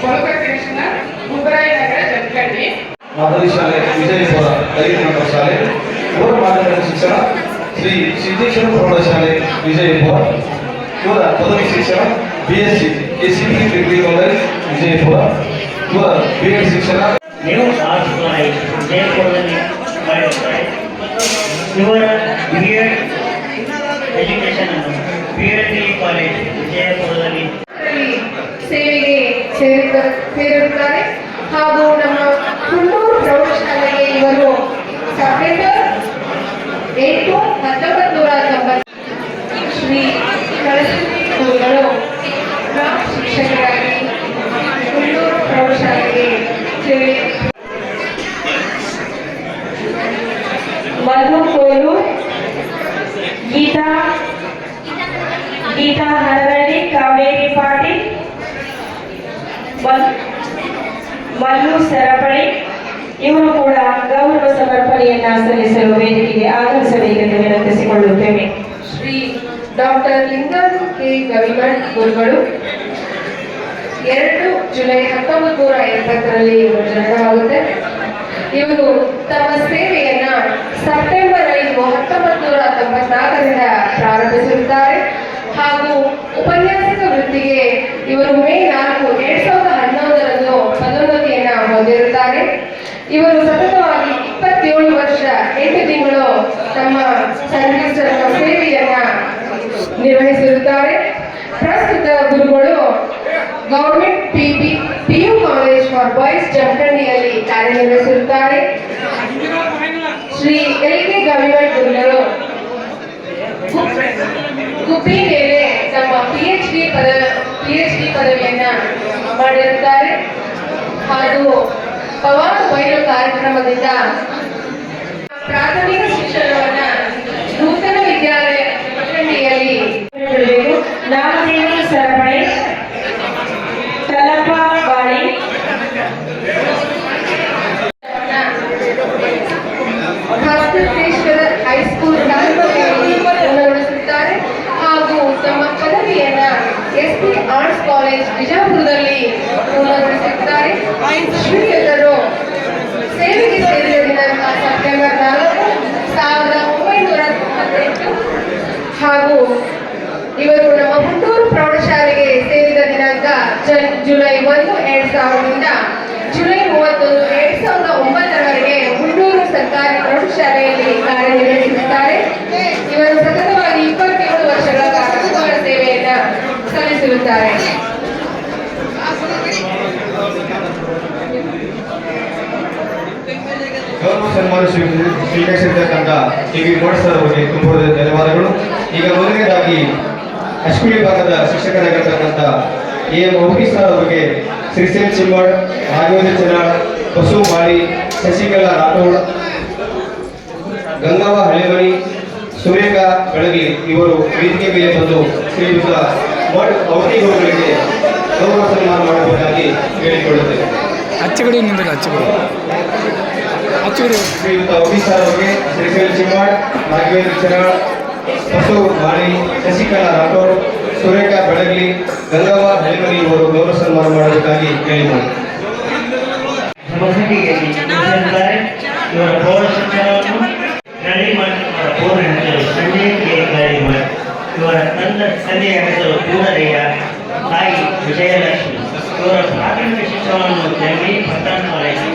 ಬಳುಕ ಕೃಷ್ಣ, ಮುಗರಾಯನಗರ, ಜಮಖಂಡಿ. ಮಾದರಿ ಶಾಲೆ ವಿಜಯಪುರ 5 ನಂಬರ್ ಶಾಲೆ. ಇವರ ಮಾಧ್ಯಮಿಕ ಶಿಕ್ಷಣ ಶ್ರೀ ಸಿದ್ದೇಶ್ವರ ಪ್ರೌಢಶಾಲೆ ವಿಜಯಪುರ. ಇವರ ಪದವಿ ಶಿಕ್ಷಣ BSc ACP degree college Vijayapura. ಇವರ B.Ed ಶಿಕ್ಷಣ ನ್ಯೂ ಆರ್ಟ್ಸ್ ಕಾಲೇಜ್ ವಿಜಯಪುರದಲ್ಲಿ ಮಾಡಿರುತ್ತಾರೆ. ಇವರ B.Ed ಎಜುಕೇಶನ್ ಅನ್ನು PhD ಕಾಲೇಜ್ ವಿಜಯಪುರದಲ್ಲಿ ಸೇವೆಗೆ ಸೇರಿರುತ್ತಾರೆ. ಹಾಗೂ ನಮ್ಮ ಹುಣ್ಣೂರು ಪ್ರೌಢಶಾಲೆಗೆ ಇವರು ಸೆಪ್ಟೆಂಬರ್ 8, 1990 ಶ್ರೀ ಕಳಸತಿ ಗುರುಗಳು ಶಿಕ್ಷಕರಾಗಿ ಹುಣ್ಣೂರು ಪ್ರೌಢಶಾಲೆಗೆ ಸೇವೆ. ಮಧು ಕೋಲು, ಗೀತಾ ಹರಳಿ, ಕಾವೇರಿ ಪಾಟೀಲ್, ಮಲ್ಲು ಸರಪಳಿ ಇವರು ಕೂಡ ಗೌರವ ಸಮರ್ಪಣೆಯನ್ನ ಸಲ್ಲಿಸಲು ವೇದಿಕೆಗೆ ಆಗಮಿಸಬೇಕೆಂದು ವಿನಂತಿಸಿಕೊಳ್ಳುತ್ತೇವೆ. ಶ್ರೀ ಡಾಕ್ಟರ್ ಲಿಂಗನ್ ಕೆ ಗವಿಮಠ್ ಗುರುಗಳು 2 ಜುಲೈ 1980 ಇವರು ಜನನವಾಗುತ್ತೆ. ಇವರು ತಮ್ಮ ಸೇವೆಯನ್ನ ಸೆಪ್ಟೆಂಬರ್ 5, 1994 ಪ್ರಾರಂಭಿಸಿರುತ್ತಾರೆ. ಹಾಗೂ ಉಪನ್ಯಾಸಕ ವೃತ್ತಿಗೆ ಇವರು ಮೇ 4, 2011 ಪದೋನ್ನತಿಯನ್ನ ಹೊಂದಿರುತ್ತಾರೆ. ಇವರು ಸತತವಾಗಿ 27 ವರ್ಷ 8 ತಿಂಗಳು ತಮ್ಮ ಸರ್ವಿಸ್ ಸೇವೆಯನ್ನ ನಿರ್ವಹಿಸಿರುತ್ತಾರೆ. ಪ್ರಸ್ತುತ ಗುರುಗಳು government PU college for boys ಜಮಖಂಡಿಯಲ್ಲಿ ಕಾರ್ಯನಿರ್ವಹಿಸಿರುತ್ತಾರೆ. ಶ್ರೀ LK ಗವಿಮಠ್ ಗುರುಗಳು ಗುಬ್ಬಿ ಮೇಲೆ ತಮ್ಮ PhD ಪದವಿಯನ್ನ ಮಾಡಿರುತ್ತಾರೆ. ಹಾಗೂ ಪವಾಡ ಬಯಲು ಕಾರ್ಯಕ್ರಮದಿಂದ ಪ್ರಾಥಮಿಕ ಶಿಕ್ಷಣವನ್ನ ನೂತನ ವಿದ್ಯಾಲಯ ಜಮಖಂಡಿಯಲ್ಲಿ ನಾಮದೇವಿ ಸರಪಳಿ, ಕಲ್ಲಪ್ಪ ಬಾಳಿ, ಹಸ್ತೇಶ್ವರ ಹೈಸ್ಕೂಲ್ ದಾಸರಳ್ಳಿಯಲ್ಲಿ ಪೂರ್ಣಗೊಳಿಸುತ್ತಾರೆ. ಹಾಗೂ ತಮ್ಮ ಪದವಿಯನ್ನ SP ಆರ್ಟ್ಸ್ ಕಾಲೇಜ್ ವಿಜಯಪುರದಲ್ಲಿ ಪೂರ್ಣಗೊಳಿಸುತ್ತಾರೆ. ಶ್ರೀಯುತರು ಸೇವೆಗೆ ಸೇರಿದ ದಿನಾಂಕ ಸೆಪ್ಟೆಂಬರ್ 4, 1998. ಹಾಗೂ ಇವರು ನಮ್ಮ ಹುಟ್ಟೂರು ಪ್ರೌಢಶಾಲೆಗೆ ಸೇರಿದ ದಿನಾಂಕ ಜುಲೈ 1, 2000ರಿಂದ ಜುಲೈ 31, 2009 ಹುಟ್ಟೂರು ಸರ್ಕಾರಿ ಪ್ರೌಢಶಾಲೆಯಲ್ಲಿ ಕಾರ್ಯನಿರ್ವಹಿಸುತ್ತಾರೆ. ಇವರು ಸತತವಾಗಿ 27 ವರ್ಷಗಳ ಕಾಲ ಸೇವೆಯನ್ನ ಸಲ್ಲಿಸಿರುತ್ತಾರೆ. ಗೌರವ ಸನ್ಮಾನ ಸ್ವೀಕರಿಸಿರ್ತಕ್ಕಂಥ KV ಮೋಡ್ ಸರ್ ಅವರಿಗೆ ತುಂಬ ಧನ್ಯವಾದಗಳು. ಈಗ ಮೊದಲನೇದಾಗಿ ಅಶ್ವಿನಿ ವಿಭಾಗದ ಶಿಕ್ಷಕರಾಗಿರ್ತಕ್ಕಂಥ AM ಔಕಿ ಸರ್ ಅವರಿಗೆ ಶ್ರೀಸೇನ್ ಚಿಮ್ಮಡ್, ರಾಘವೇಂದ್ರ ಚನಾಳ್, ಬಸು ಮಾಳಿ, ಶಶಿಕಲಾ ರಾಠೋಡ್, ಗಂಗವ್ವ ಹಳೆಮನಿ, ಸುರೇಖಾ ಬೆಳಗಿ ಇವರು ವೇದಿಕೆ ಮೇಲೆ ಬಂದು ಶ್ರೀಯುತ ಮಠ್ ಔಕಿ ಅವರಿಗೆ ಗೌರವ ಸನ್ಮಾನ ಮಾಡಬೇಕಾಗಿ ಕೇಳಿಕೊಳ್ಳುತ್ತೇವೆ. ಅಚ್ಚಗಡಿ ನಿಂದ್ರೆ ಅಚ್ಚಗಡಿ ಶ್ರೀಯುತ ಔಕಿ ಸರ್ ಅವರಿಗೆ ಶ್ರೀಸೇನ್ ಚಿಮ್ಮಡ್, ರಾಘವೇಂದ್ರ ಚನಾಳ್, ಬಸು ಮಾಳಿ, ಶಶಿಕಲಾ ರಾಠೋಡ್, ಸುರೇಖಾ ಬೆಳಗಲಿ, ಗಂಗವ್ವ ಹಳೆಮನಿ ಇವರು ಗೌರವ ಸನ್ಮಾನ ಮಾಡಬೇಕಾಗಿ ಕೇಳಿದ್ದಾರೆ. ಇವರ ಪ್ರೌಢ ಶಿಕ್ಷಣವನ್ನು ನಳಿಮಠ್ ಪೂರ್ಣ ಹೆಸರು ಸಂಜಯ್ ಕೆ ನಳಿಮಠ್. ಇವರ ತಂದೆಯ ಹೆಸರು ಪೂರ್ಣದಯ್ಯ, ತಾಯಿ ವಿಜಯಲಕ್ಷ್ಮಿ. ಇವರ ಪ್ರಾಥಮಿಕ ಪ್ರವೇಶೋತ್ಸವವನ್ನು ಜಮಿ ಪಟ್ಟಣ ಕಾಲೇಜು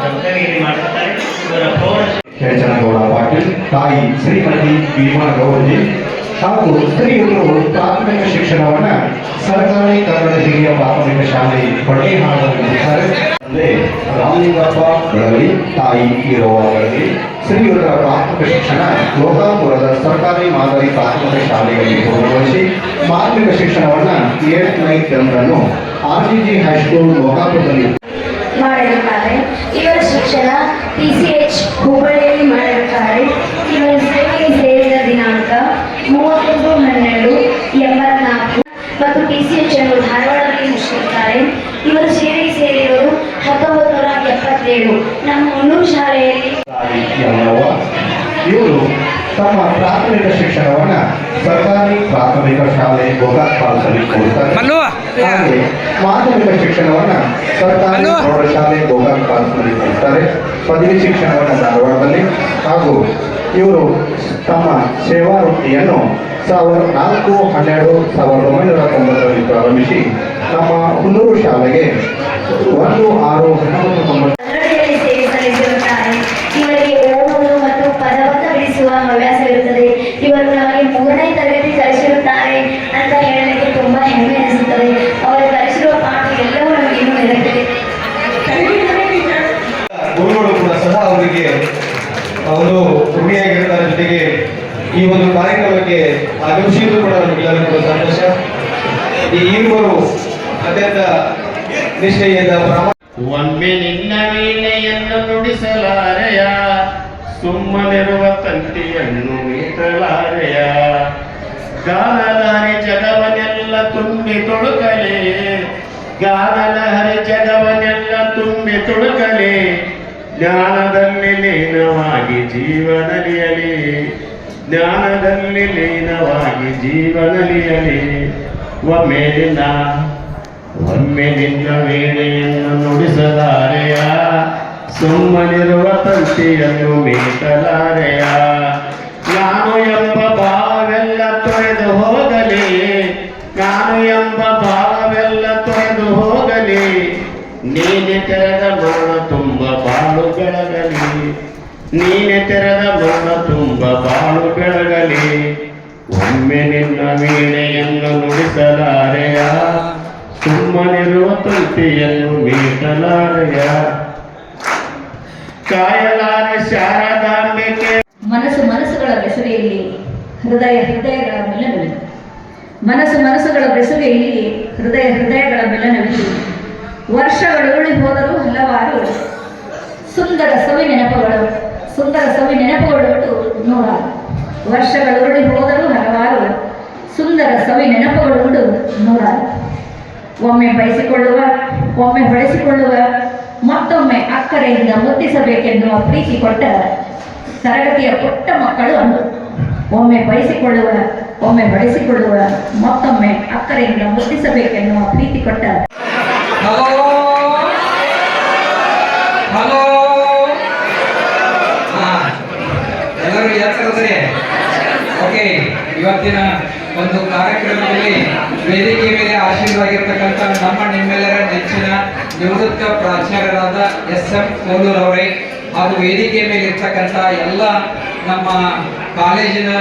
ದಂತಗಿರಿ ಮಾಡುತ್ತಾರೆ. ಇವರ ಪ್ರೌಢ ಕೆಂಚನಗೌಡ ಪಾಟೀಲ್, ತಾಯಿ ಶ್ರೀಮತಿ ಭೀಮಾ ಗೌರಜಿ ಹಾಗೂ ಸ್ತ್ರೀಯರು ಪ್ರಾಥಮಿಕ ಶಿಕ್ಷಣವನ್ನ ಸರ್ಕಾರಿ ಕನ್ನಡ ಹಿರಿಯ ಪ್ರಾಥಮಿಕ ಶಾಲೆ ಪಡೇಹಾಳದಲ್ಲಿ ನೀಡುತ್ತಾರೆ. ರಾಮಲಿಂಗಪ್ಪ ಬೆಳಗಲಿ, ತಾಯಿ ಈರವ್ವ ಬೆಳಗಲಿ. ಸ್ತ್ರೀಯರ ಪ್ರಾಥಮಿಕ ಶಿಕ್ಷಣ ಲೋಕಾಪುರದ ಸರ್ಕಾರಿ ಮಾದರಿ ಪ್ರಾಥಮಿಕ ಶಾಲೆಯಲ್ಲಿ ಪೂರ್ಣಗೊಳಿಸಿ ಮಾಧ್ಯಮಿಕ ಶಿಕ್ಷಣವನ್ನ 8th 9th 10th RGG high school ಲೋಕಾಪುರದಲ್ಲಿ ಮಾಡಿರುತ್ತಾರೆ. ಇವರ ಶಿಕ್ಷಣ PCH ಹುಬ್ಬಳ್ಳಿಯಲ್ಲಿ ಮಾಡಿರುತ್ತಾರೆ. ಇವರ ಸೇವೆಗೆ ಸೇರಿದ ದಿನಾಂಕ 31/12/84 ಮತ್ತು PCH ಅನ್ನು ಧಾರವಾಡದಲ್ಲಿ ಮುಗಿಸಿರುತ್ತಾರೆ. ಇವರ ಸೇವೆಗೆ ಸೇರಿರುವುದು 1977 ನಮ್ಮ ಮುನ್ನೂರು ಶಾಲೆಯಲ್ಲಿ. ಇವರು ತಮ್ಮ ಪ್ರಾಥಮಿಕ ಶಿಕ್ಷಣವನ್ನ ಸರ್ಕಾರಿ ಪ್ರಾಥಮಿಕ ಶಾಲೆ ಗೋಕಾಕ್ ಪಾಲ್ಸಲ್ಲಿ ಕೊಡುತ್ತಾರೆ. ಹಾಗೆ ಮಾಧ್ಯಮಿಕ ಶಿಕ್ಷಣವನ್ನ ಸರ್ಕಾರಿ ಪ್ರೌಢಶಾಲೆ ಗೋಕಾಕ್ ಪಾಲ್ಸಲ್ಲಿ ಕೊಡುತ್ತಾರೆ. ಪದವಿ ಶಿಕ್ಷಣವನ್ನ ಧಾರವಾಡದಲ್ಲಿ ಹಾಗೂ ಇವರು ತಮ್ಮ ಸೇವಾ ವೃತ್ತಿಯನ್ನು 4/12/1990 ಪ್ರಾರಂಭಿಸಿ ನಮ್ಮ ಹುಲ್ಲೂರು ಶಾಲೆಗೆ 1/6/1990 ಕನ್ನಡದಲ್ಲಿ ಸೇವೆ ಸಲ್ಲಿಸಿರುತ್ತಾರೆ. ಇವರಿಗೆ ಓದುವುದು ಮತ್ತು ಪದವನ್ನು ಬಿಡಿಸುವ ಹವ್ಯಾಸವಿರುತ್ತದೆ. ಇವರು ನಮಗೆ 3ನೇ ತರಗತಿ ಕಲಿಸಿರುತ್ತಾರೆ ಅಂತ ಹೇಳಲಿಕ್ಕೆ ತುಂಬಾ ಹೆಮ್ಮೆ ಅನಿಸುತ್ತದೆ. ಅವರು ಕಲಿಸಿರುವ ಪಾಠ ಎಲ್ಲವೂ ನಮಗೆ ಇನ್ನೂ ನೆನಪಿದೆ. ಗುರುಗಳು ಕೂಡ ಸಹ ಅವರಿಗೆ ಅವರು ಋಣಿಯಾಗಿರುತ್ತಾರೆ. ಜೊತೆಗೆ ಈ ಒಂದು ಕಾರ್ಯಕ್ರಮಕ್ಕೆ ಆಗಮಿಸಿದ್ದು ಕೂಡ ನಮಗೆಲ್ಲರಿಗೂ ಸಂತೋಷ. ಈ ಇಬ್ಬರು ಅತ್ಯಂತ ನಿಷ್ಠೆಯಿಂದ ಒಮ್ಮೆ ನಿನ್ನ ವೀಣೆಯನ್ನು ನುಡಿಸಲಾರೆಯ, ಸುಮ್ಮನಿರುವ ತಂತಿಯನ್ನು ಮೀಟಲಾರೆಯ. ಗಾನಲಹರಿ ಜಗವನೆಲ್ಲ ತುಂಬಿ ತುಳುಕಲೆ, ಗಾನಲಹರಿ ಜಗವನೆಲ್ಲ ತುಂಬಿ ತುಳುಕಲೆ. ಜ್ಞಾನದಲ್ಲಿ ಲೀನವಾಗಿ ಜೀವನಲಿಯಲಿ, ಜ್ಞಾನದಲ್ಲಿ ಲೀನವಾಗಿ ಜೀವನಲಿಯಲಿ. ಒಮ್ಮೆ ನಿನ್ನ ವೀಣೆಯನ್ನು ನುಡಿಸಲಾರೆಯ, ಸುಮ್ಮನಿರುವ ತಂತಿಯನ್ನು ಮೀಟಲಾರೆಯ. ನಾನು ಎಂಬ ಭಾವೆಲ್ಲ ತೊರೆದು ಹೋಗಲಿ, ನಾನು ಎಂಬ ಭಾವೆಲ್ಲ ತೊರೆದು ಹೋಗಲಿ. ನೀನೆ ತೆರೆದ ಮರಣ ತುಂಬ ಬಾಳು ಬೆಳಗಲಿ, ನೀನೆ ತೆರೆದ ಮರಣ ತುಂಬ ಬಾಳು ಬೆಳಗಲಿ. ಒಮ್ಮೆ ನಿನ್ನ ವೀಣೆಯನ್ನು ನುಡಿಸಲಾರೆಯ, ಸುಮ್ಮನಿರುವ ತಂತಿಯನ್ನು ಮೀಟಲಾರೆಯ. ಕಾಯಲಾರೆ ಶಾರದಾಂಬಿಕೆ. ಮನಸ್ಸುಗಳ ಬೆಸುಗೆಯಲ್ಲಿ ಹೃದಯಗಳ ಮಿಲನವಿದೆ. ಮನಸ್ಸುಗಳ ಬೆಸುಗೆಯಲ್ಲಿ ಹೃದಯಗಳ ಮಿಲನವಿದೆ. ವರ್ಷಗಳುರುಳಿ ಹೋದರೂ ಹಲವಾರು ಸುಂದರ ಸವಿ ನೆನಪುಗಳು ಉಂಟು ನೂರಾರು. ವರ್ಷಗಳುರುಳಿ ಹೋದರೂ ಹಲವಾರು ಸುಂದರ ಸವಿ ನೆನಪುಗಳುಂಟು ನೂರಾರು. ಒಮ್ಮೆ ಬಯಸಿಕೊಳ್ಳುವ, ಒಮ್ಮೆ ಹೊಡೆಸಿಕೊಳ್ಳುವ, ಮತ್ತೊಮ್ಮೆ ಅಕ್ಕರೆಯಿಂದ ಮುತ್ತಿಸಬೇಕೆನ್ನುವ ಪ್ರೀತಿ ಕೊಟ್ಟ ತರಗತಿಯ ಪುಟ್ಟ ಮಕ್ಕಳು ಅಂದು. ಒಮ್ಮೆ ಬಯಸಿಕೊಳ್ಳುವ, ಒಮ್ಮೆ ಹೊಡೆಸಿಕೊಳ್ಳುವ, ಮತ್ತೊಮ್ಮೆ ಅಕ್ಕರೆಯಿಂದ ಮುತ್ತಿಸಬೇಕೆನ್ನುವ ಪ್ರೀತಿ ಕೊಟ್ಟ. ಹಲೋ ಹಲೋ, ಎಲ್ಲರೂ ಯಾತ್ರೆ. ಓಕೆ, ಇವತ್ತಿನ ಒಂದು ಕಾರ್ಯಕ್ರಮದಲ್ಲಿ ವೇದಿಕೆ ಮೇಲೆ ಆಶೀರ್ವಾಗಿರ್ತಕ್ಕಂಥ ನಿಮ್ಮೆಲ್ಲರ ನೆಚ್ಚಿನ ನಿವೃತ್ತ ಪ್ರಾಚಾರ್ಯರಾದ SM ಕೋಲೂರ್ ಅವರೇ ಹಾಗೂ ವೇದಿಕೆ ಮೇಲೆ ಇರ್ತಕ್ಕಂಥ ಎಲ್ಲ ನಮ್ಮ ಕಾಲೇಜಿನ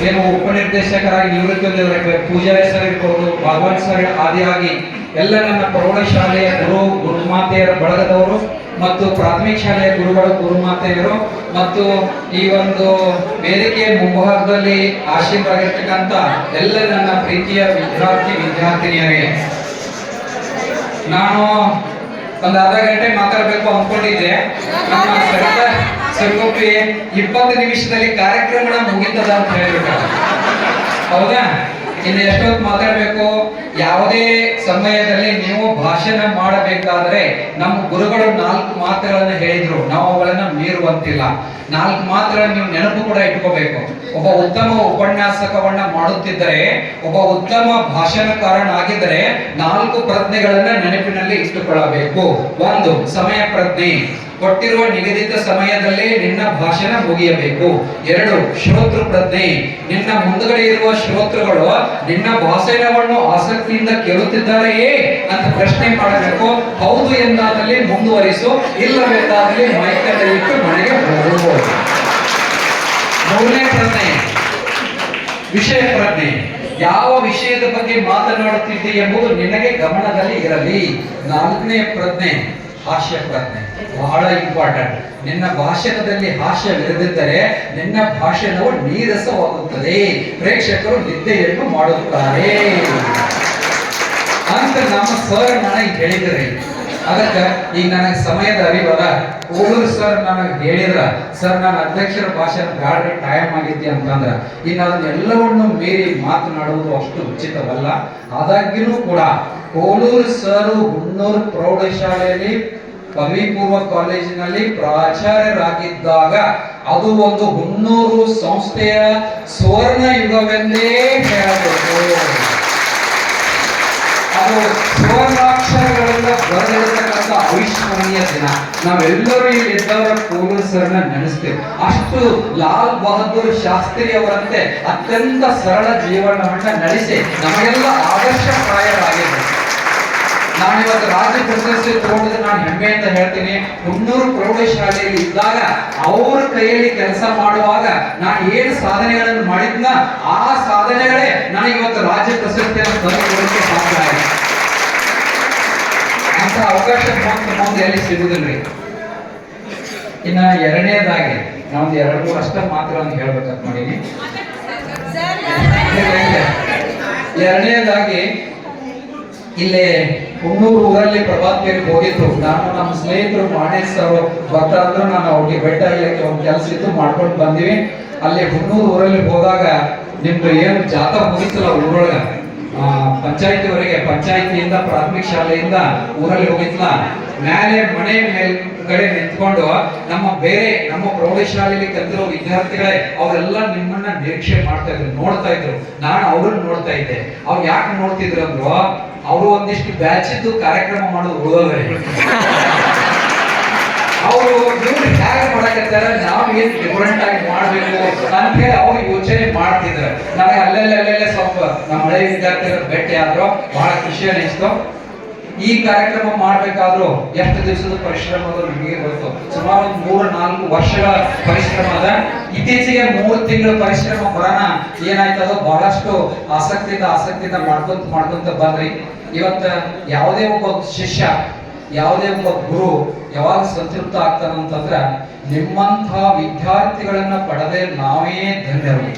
ಏನು ಉಪನಿರ್ದೇಶಕರಾಗಿ ನಿವೃತ್ತಿ ಹೊಂದಿದ್ದಾರೆ ಪೂಜಾರಿ ಸರ್ ಇರ್ಬೋದು, ಭಗವಂತ ಸರ್ ಆದಿಯಾಗಿ ಎಲ್ಲ ನನ್ನ ಪ್ರೌಢಶಾಲೆಯ ಗುರುಮಾತೆಯರ ಬಳಗದವರು ಮತ್ತು ಪ್ರಾಥಮಿಕ ಶಾಲೆಯ ಗುರುಮಾತೆಯರು ಮತ್ತು ಈ ಒಂದು ವೇದಿಕೆಯ ಮುಂಭಾಗದಲ್ಲಿ ಆಶೀರ್ವಾಗಿರ್ತಕ್ಕಂಥ ಎಲ್ಲ ನನ್ನ ಪ್ರೀತಿಯ ವಿದ್ಯಾರ್ಥಿನಿಯರಿಗೆ ನಾನು ಒಂದು ಅರ್ಧ ಗಂಟೆ ಮಾತಾಡಬೇಕು ಅಂದ್ಕೊಂಡಿದ್ದೆ. ನಮ್ಮ ಸರ್ಗೋಪಿ 20 ನಿಮಿಷದಲ್ಲಿ ಕಾರ್ಯಕ್ರಮ ಮುಗಿತದ ಅಂತ ಹೇಳ್ಬಿಟ್ಟ. ಹೌದಾ? ಇನ್ನು ಎಷ್ಟೊತ್ತು ಮಾತಾಡಬೇಕು? ಯಾವುದೇ ಸಮಯದಲ್ಲಿ ನೀವು ಭಾಷಣ ಮಾಡಬೇಕಾದ್ರೆ ನಮ್ಮ ಗುರುಗಳು 4 ಮಾತುಗಳನ್ನು ಹೇಳಿದ್ರು, ನಾವು ಅವುಗಳನ್ನ ಮೀರುವಂತಿಲ್ಲ. 4 ಮಾತುಗಳನ್ನು ನೀವು ನೆನಪು ಕೂಡ ಇಟ್ಕೋಬೇಕು. ಒಬ್ಬ ಉತ್ತಮ ಉಪನ್ಯಾಸಕವನ್ನ ಮಾಡುತ್ತಿದ್ದರೆ, ಒಬ್ಬ ಉತ್ತಮ ಭಾಷಣಕಾರನಾಗಿದ್ದರೆ 4 ಪ್ರಜ್ಞೆಗಳನ್ನ ನೆನಪಿನಲ್ಲಿ ಇಟ್ಟುಕೊಳ್ಳಬೇಕು. 1 ಸಮಯ ಪ್ರಜ್ಞೆ, ಕೊಟ್ಟಿರುವ ನಿಗದಿತ ಸಮಯದಲ್ಲಿ ನಿನ್ನ ಭಾಷಣ ಮುಗಿಯಬೇಕು. 2 ಶ್ರೋತೃ ಪ್ರಜ್ಞೆ. ನಿನ್ನ ಮುಂದುಗಡೆ ಇರುವ ಶ್ರೋತೃಗಳು ನಿನ್ನ ಭಾಷಣವನ್ನು ಆಸಕ್ತಿಯಿಂದ ಕೇಳುತ್ತಿದ್ದಾರೆಯೇ ಅಂತ ಪ್ರಶ್ನೆ ಮಾಡಬೇಕು. ಹೌದು ಎಂದಾದಲ್ಲಿ ಮುಂದುವರಿಸು, ಇಲ್ಲವೆಂದಾದಲ್ಲಿ ಮೈಕಲ್ಲಿಟ್ಟು ಮನೆಗೆ ಹೋಗು. 3ನೇ ಪ್ರಜ್ಞೆ ವಿಷಯ ಪ್ರಜ್ಞೆ. ಯಾವ ವಿಷಯದ ಬಗ್ಗೆ ಮಾತನಾಡುತ್ತಿದ್ದೆ ಎಂಬುದು ನಿನಗೆ ಗಮನದಲ್ಲಿ ಇರಲಿ. 4ನೇ ಪ್ರಜ್ಞೆ ಹಾಸ್ಯ ಪ್ರಜ್ಞೆ. ಬಹಳ ಇಂಪಾರ್ಟೆಂಟ್. ನಿನ್ನ ಭಾಷಣದಲ್ಲಿ ಹಾಸ್ಯವಿರದಿದ್ದರೆ ನಿನ್ನ ಭಾಷಣವು ನೀರಸವಾಗುತ್ತದೆ, ಪ್ರೇಕ್ಷಕರು ನಿದ್ದೆಯನ್ನು ಮಾಡುತ್ತಾರೆ ಅಂತ ನಮ್ಮ ಸರ್ ನನಗೆ ಹೇಳಿದ್ರಿ. ಅದಕ್ಕೆ ಈಗ ನನಗೆ ಸಮಯದ ಅರಿವಲ್ಲ. ಕೋಲೂರು ಸರ್ ನನಗೆ ಹೇಳಿದ್ರ, ಸರ್ ನಾನು ಅಧ್ಯಕ್ಷರ ಭಾಷಣ ಬ್ಯಾಡ್ರಿ ಟೈಮ್ ಆಗಿದ್ದೆ ಅಂತಂದ್ರ ಇನ್ನು ಅದನ್ನೆಲ್ಲವನ್ನು ಮೀರಿ ಮಾತನಾಡುವುದು ಅಷ್ಟು ಉಚಿತವಲ್ಲ. ಆದಾಗ್ಯೂ ಕೂಡ ಕೋಲೂರು ಸರ್ ಹುನ್ನೂರು ಪ್ರೌಢಶಾಲೆಯಲ್ಲಿ ಪದವಿ ಪೂರ್ವ ಕಾಲೇಜಿನಲ್ಲಿ ಪ್ರಾಚಾರ್ಯರಾಗಿದ್ದಾಗ ಅದು ಒಂದು ಹುನ್ನೂರು ಸಂಸ್ಥೆಯ ಸುವರ್ಣ ಯುಗವೆಂದೇ ಹೇಳಬೇಕು. ಅದು ಸುವರ್ಣಾಕ್ಷರಗಳಿಂದ ಬರೆದಿರತಕ್ಕಂಥ ಅವಿಸ್ಮರಣೀಯ ದಿನ. ನಾವೆಲ್ಲರೂ ಇಲ್ಲಿ ಇದ್ದವರ ಕೋಲೂರು ಸರ್ನ ನೆನೆಸ್ತೇವೆ. ಅಷ್ಟು ಲಾಲ್ ಬಹದ್ದೂರ್ ಶಾಸ್ತ್ರಿ ಅವರಂತೆ ಅತ್ಯಂತ ಸರಳ ಜೀವನವನ್ನ ನಡೆಸಿ ನಮಗೆಲ್ಲ ಆದರ್ಶಪ್ರಾಯರಾಗಿದ್ದರು. ನಾನಿವತ್ತು ರಾಜ್ಯ ಪ್ರಶಸ್ತಿ ತಗೊಂಡಿದ್ದು ನಾನು ಹೆಮ್ಮೆಯಿಂದ ಹೇಳ್ತೀನಿ. ಹುನ್ನೂರು ಪ್ರೌಢಶಾಲೆಯಲ್ಲಿ ಇದ್ದಾಗ ಅವ್ರ ಕೈಯಲ್ಲಿ ಕೆಲಸ ಮಾಡುವಾಗ ನಾನು ಏನು ಸಾಧನೆಗಳನ್ನು ಮಾಡಿದ್ನ ಆ ಸಾಧನೆಗಳೇ ನನಗೆ ಇವತ್ತು ರಾಜ್ಯ ಪ್ರಶಸ್ತಿಯನ್ನು ತಂದುಕೊಡಲಿಕ್ಕೆ ಸಾಧ್ಯ ಆಗಿದೆ. ಅಂತ ಅವಕಾಶ ಮುಂದೆ ಎಲ್ಲಿ ಸಿಗುದಿಲ್ರಿ. ಇನ್ನ 2ನೇದಾಗಿ ನಾವೊಂದು 2-3 ಅಷ್ಟ ಮಾತುಗಳನ್ನು ಹೇಳ್ಬೇಕಂತ ಮಾಡೀನಿ. 2ನೇದಾಗಿ ಇಲ್ಲೇ ಹುನ್ನೂರು ಊರಲ್ಲಿ ಪ್ರಭಾತ್ ಪೇರಿಗೆ ಹೋಗಿದ್ರು. ನಾನು ನಮ್ಮ ಸ್ನೇಹಿತರು ಮಾಣೇಶ್ ಅವರು ಬರ್ತಾ ಅಂದ್ರು, ನಾನು ಅವ್ರಿಗೆ ಬೆಟ್ಟ ಇಲ್ಲಕ್ಕೆ ಒಂದು ಕೆಲಸ ಇತ್ತು ಮಾಡ್ಕೊಂಡು ಬಂದಿವಿ. ಅಲ್ಲಿ ಹುನ್ನೂರು ಊರಲ್ಲಿ ಹೋದಾಗ ನಿಮ್ದು ಏನು ಜಾಥಾ ಮುಗಿತಲ್ಲ ಊರೊಳಗ, ಪಂಚಾಯತಿವರೆಗೆ, ಪಂಚಾಯತಿಯಿಂದ ಪ್ರಾಥಮಿಕ ಶಾಲೆಯಿಂದ ಊರಲ್ಲಿ ಹೋಗಿತ್ತಲ್ಲ, ಮೇಲೆ ಮನೆ ಮೇಲ್ಗಡೆ ನಿಂತ್ಕೊಂಡು ನಮ್ಮ ಪ್ರೌಢಶಾಲೆಯಲ್ಲಿ ಕಲಿತಿರೋ ವಿದ್ಯಾರ್ಥಿಗಳೇ ಅವರೆಲ್ಲ ನಿಮ್ಮನ್ನ ನಿರೀಕ್ಷೆ ಮಾಡ್ತಾ ಇದ್ರು, ನೋಡ್ತಾ ಇದ್ರು. ನಾನು ಅವ್ರನ್ನ ನೋಡ್ತಾ ಇದ್ದೆ. ಅವ್ರು ಯಾಕೆ ನೋಡ್ತಿದ್ರು ಅಂದ್ರು, ಅವರು ಒಂದಿಷ್ಟು ಬ್ಯಾಚ್ ಇದ್ದು ಕಾರ್ಯಕ್ರಮ ಮಾಡೋದು ಉಳಿದವ್ರೆ. ಅವರು ಇವ್ರು ಹೇಗೆ ಮಾಡಕತ್ತಾರ, ನಾವು ಏನ್ ಡಿಫರೆಂಟ್ ಆಗಿ ಮಾಡ್ಬೇಕು ಅಂತ ಹೇಳಿ ಅವ್ರು ಯೋಚನೆ ಮಾಡ್ತಿದ್ರು. ನನಗೆ ಅಲ್ಲೆಲ್ಲ ಸ್ವಲ್ಪ ನಮ್ಮ ಹಳೆ ವಿದ್ಯಾರ್ಥಿಗಳ ಭೇಟಿ ಆದ್ರು, ಬಹಳ ಖುಷಿ ಅನಿಸ್ತು. ಈ ಕಾರ್ಯಕ್ರಮ ಮಾಡ್ಬೇಕಾದ್ರೂ ಎಷ್ಟು ದಿವಸದ ಪರಿಶ್ರಮ ಅದು ನಿಮಗೆ ಗೊತ್ತು. ಸುಮಾರು 3-4 ವರ್ಷಗಳ ಪರಿಶ್ರಮ ಅದ. ಇತ್ತೀಚೆಗೆ 3 ತಿಂಗಳ ಪರಿಶ್ರಮ ಬರೋಣ ಏನಾಯ್ತದೋ ಬಹಳಷ್ಟು ಆಸಕ್ತಿಯಿಂದ ಮಾಡ್ಕೊಂತ ಬಂದ್ರಿ. ಇವತ್ತ ಯಾವುದೇ ಒಬ್ಬ ಶಿಷ್ಯ, ಯಾವುದೇ ಒಬ್ಬ ಗುರು ಯಾವಾಗ ಸಂತೃಪ್ತ ಆಗ್ತಾನಂತಂದ್ರ ನಿಮ್ಮಂಥ ವಿದ್ಯಾರ್ಥಿಗಳನ್ನ ಪಡೆದೇ ನಾವೇ ಧನ್ಯರು.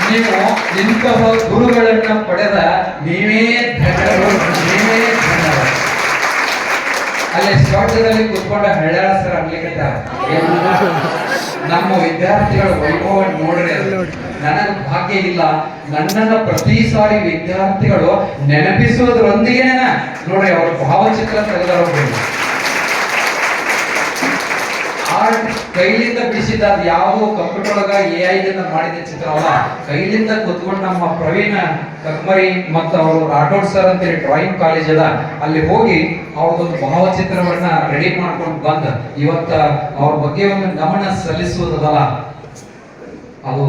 ನೀವು ಇಂತಹ ಗುರುಗಳನ್ನ ಪಡೆದ ನೀವೇ ಧನ್ಯರು. ಅಲ್ಲಿ ಸ್ವರ್ಗದಲ್ಲಿ ಕುತ್ಕೊಂಡ ಹಳ್ಯಾಳ ಸರ್ ಅನ್ಲಿಕ್ಕೆ ನಮ್ಮ ವಿದ್ಯಾರ್ಥಿಗಳ ವೈಭವ ನೋಡ್ರಿ. ನನಗೆ ಭಾಗ್ಯ ಇಲ್ಲ, ನನ್ನನ್ನ ಪ್ರತಿ ಸಾರಿ ವಿದ್ಯಾರ್ಥಿಗಳು ನೆನಪಿಸುವುದರೊಂದಿಗೆ ನೋಡ್ರಿ ಅವ್ರ ಭಾವಚಿತ್ರ ತೆಗೆದವರು. ಆರ್ಟ್ ಕೈಲಿಂದ ಬಿಡಿಸಿದ ಯಾವುದೋ ಕಂಪ್ಯೂಟರ್ ಒಳಗ AI ಮಾಡಿದ ಚಿತ್ರ ಅಲ್ಲ, ಕೈಲಿಂದ ಕುತ್ಕೊಂಡು ನಮ್ಮ ಪ್ರವೀಣ್ ಕಕ್ಮರಿ ಮತ್ತು ಅವರು ರಾಠೋಡ್ ಸರ್ ಅಂತೇಳಿ ಡ್ರಾಯಿಂಗ್ ಕಾಲೇಜ್ ಅದ, ಅಲ್ಲಿ ಹೋಗಿ ಅವ್ರದೊಂದು ಭಾವಚಿತ್ರವನ್ನ ರೆಡಿ ಮಾಡ್ಕೊಂಡು ಬಂದ ಇವತ್ತ ಅವ್ರ ಬಗ್ಗೆ ಒಂದು ಗಮನ ಸಲ್ಲಿಸುವುದಲ್ಲ, ಅದು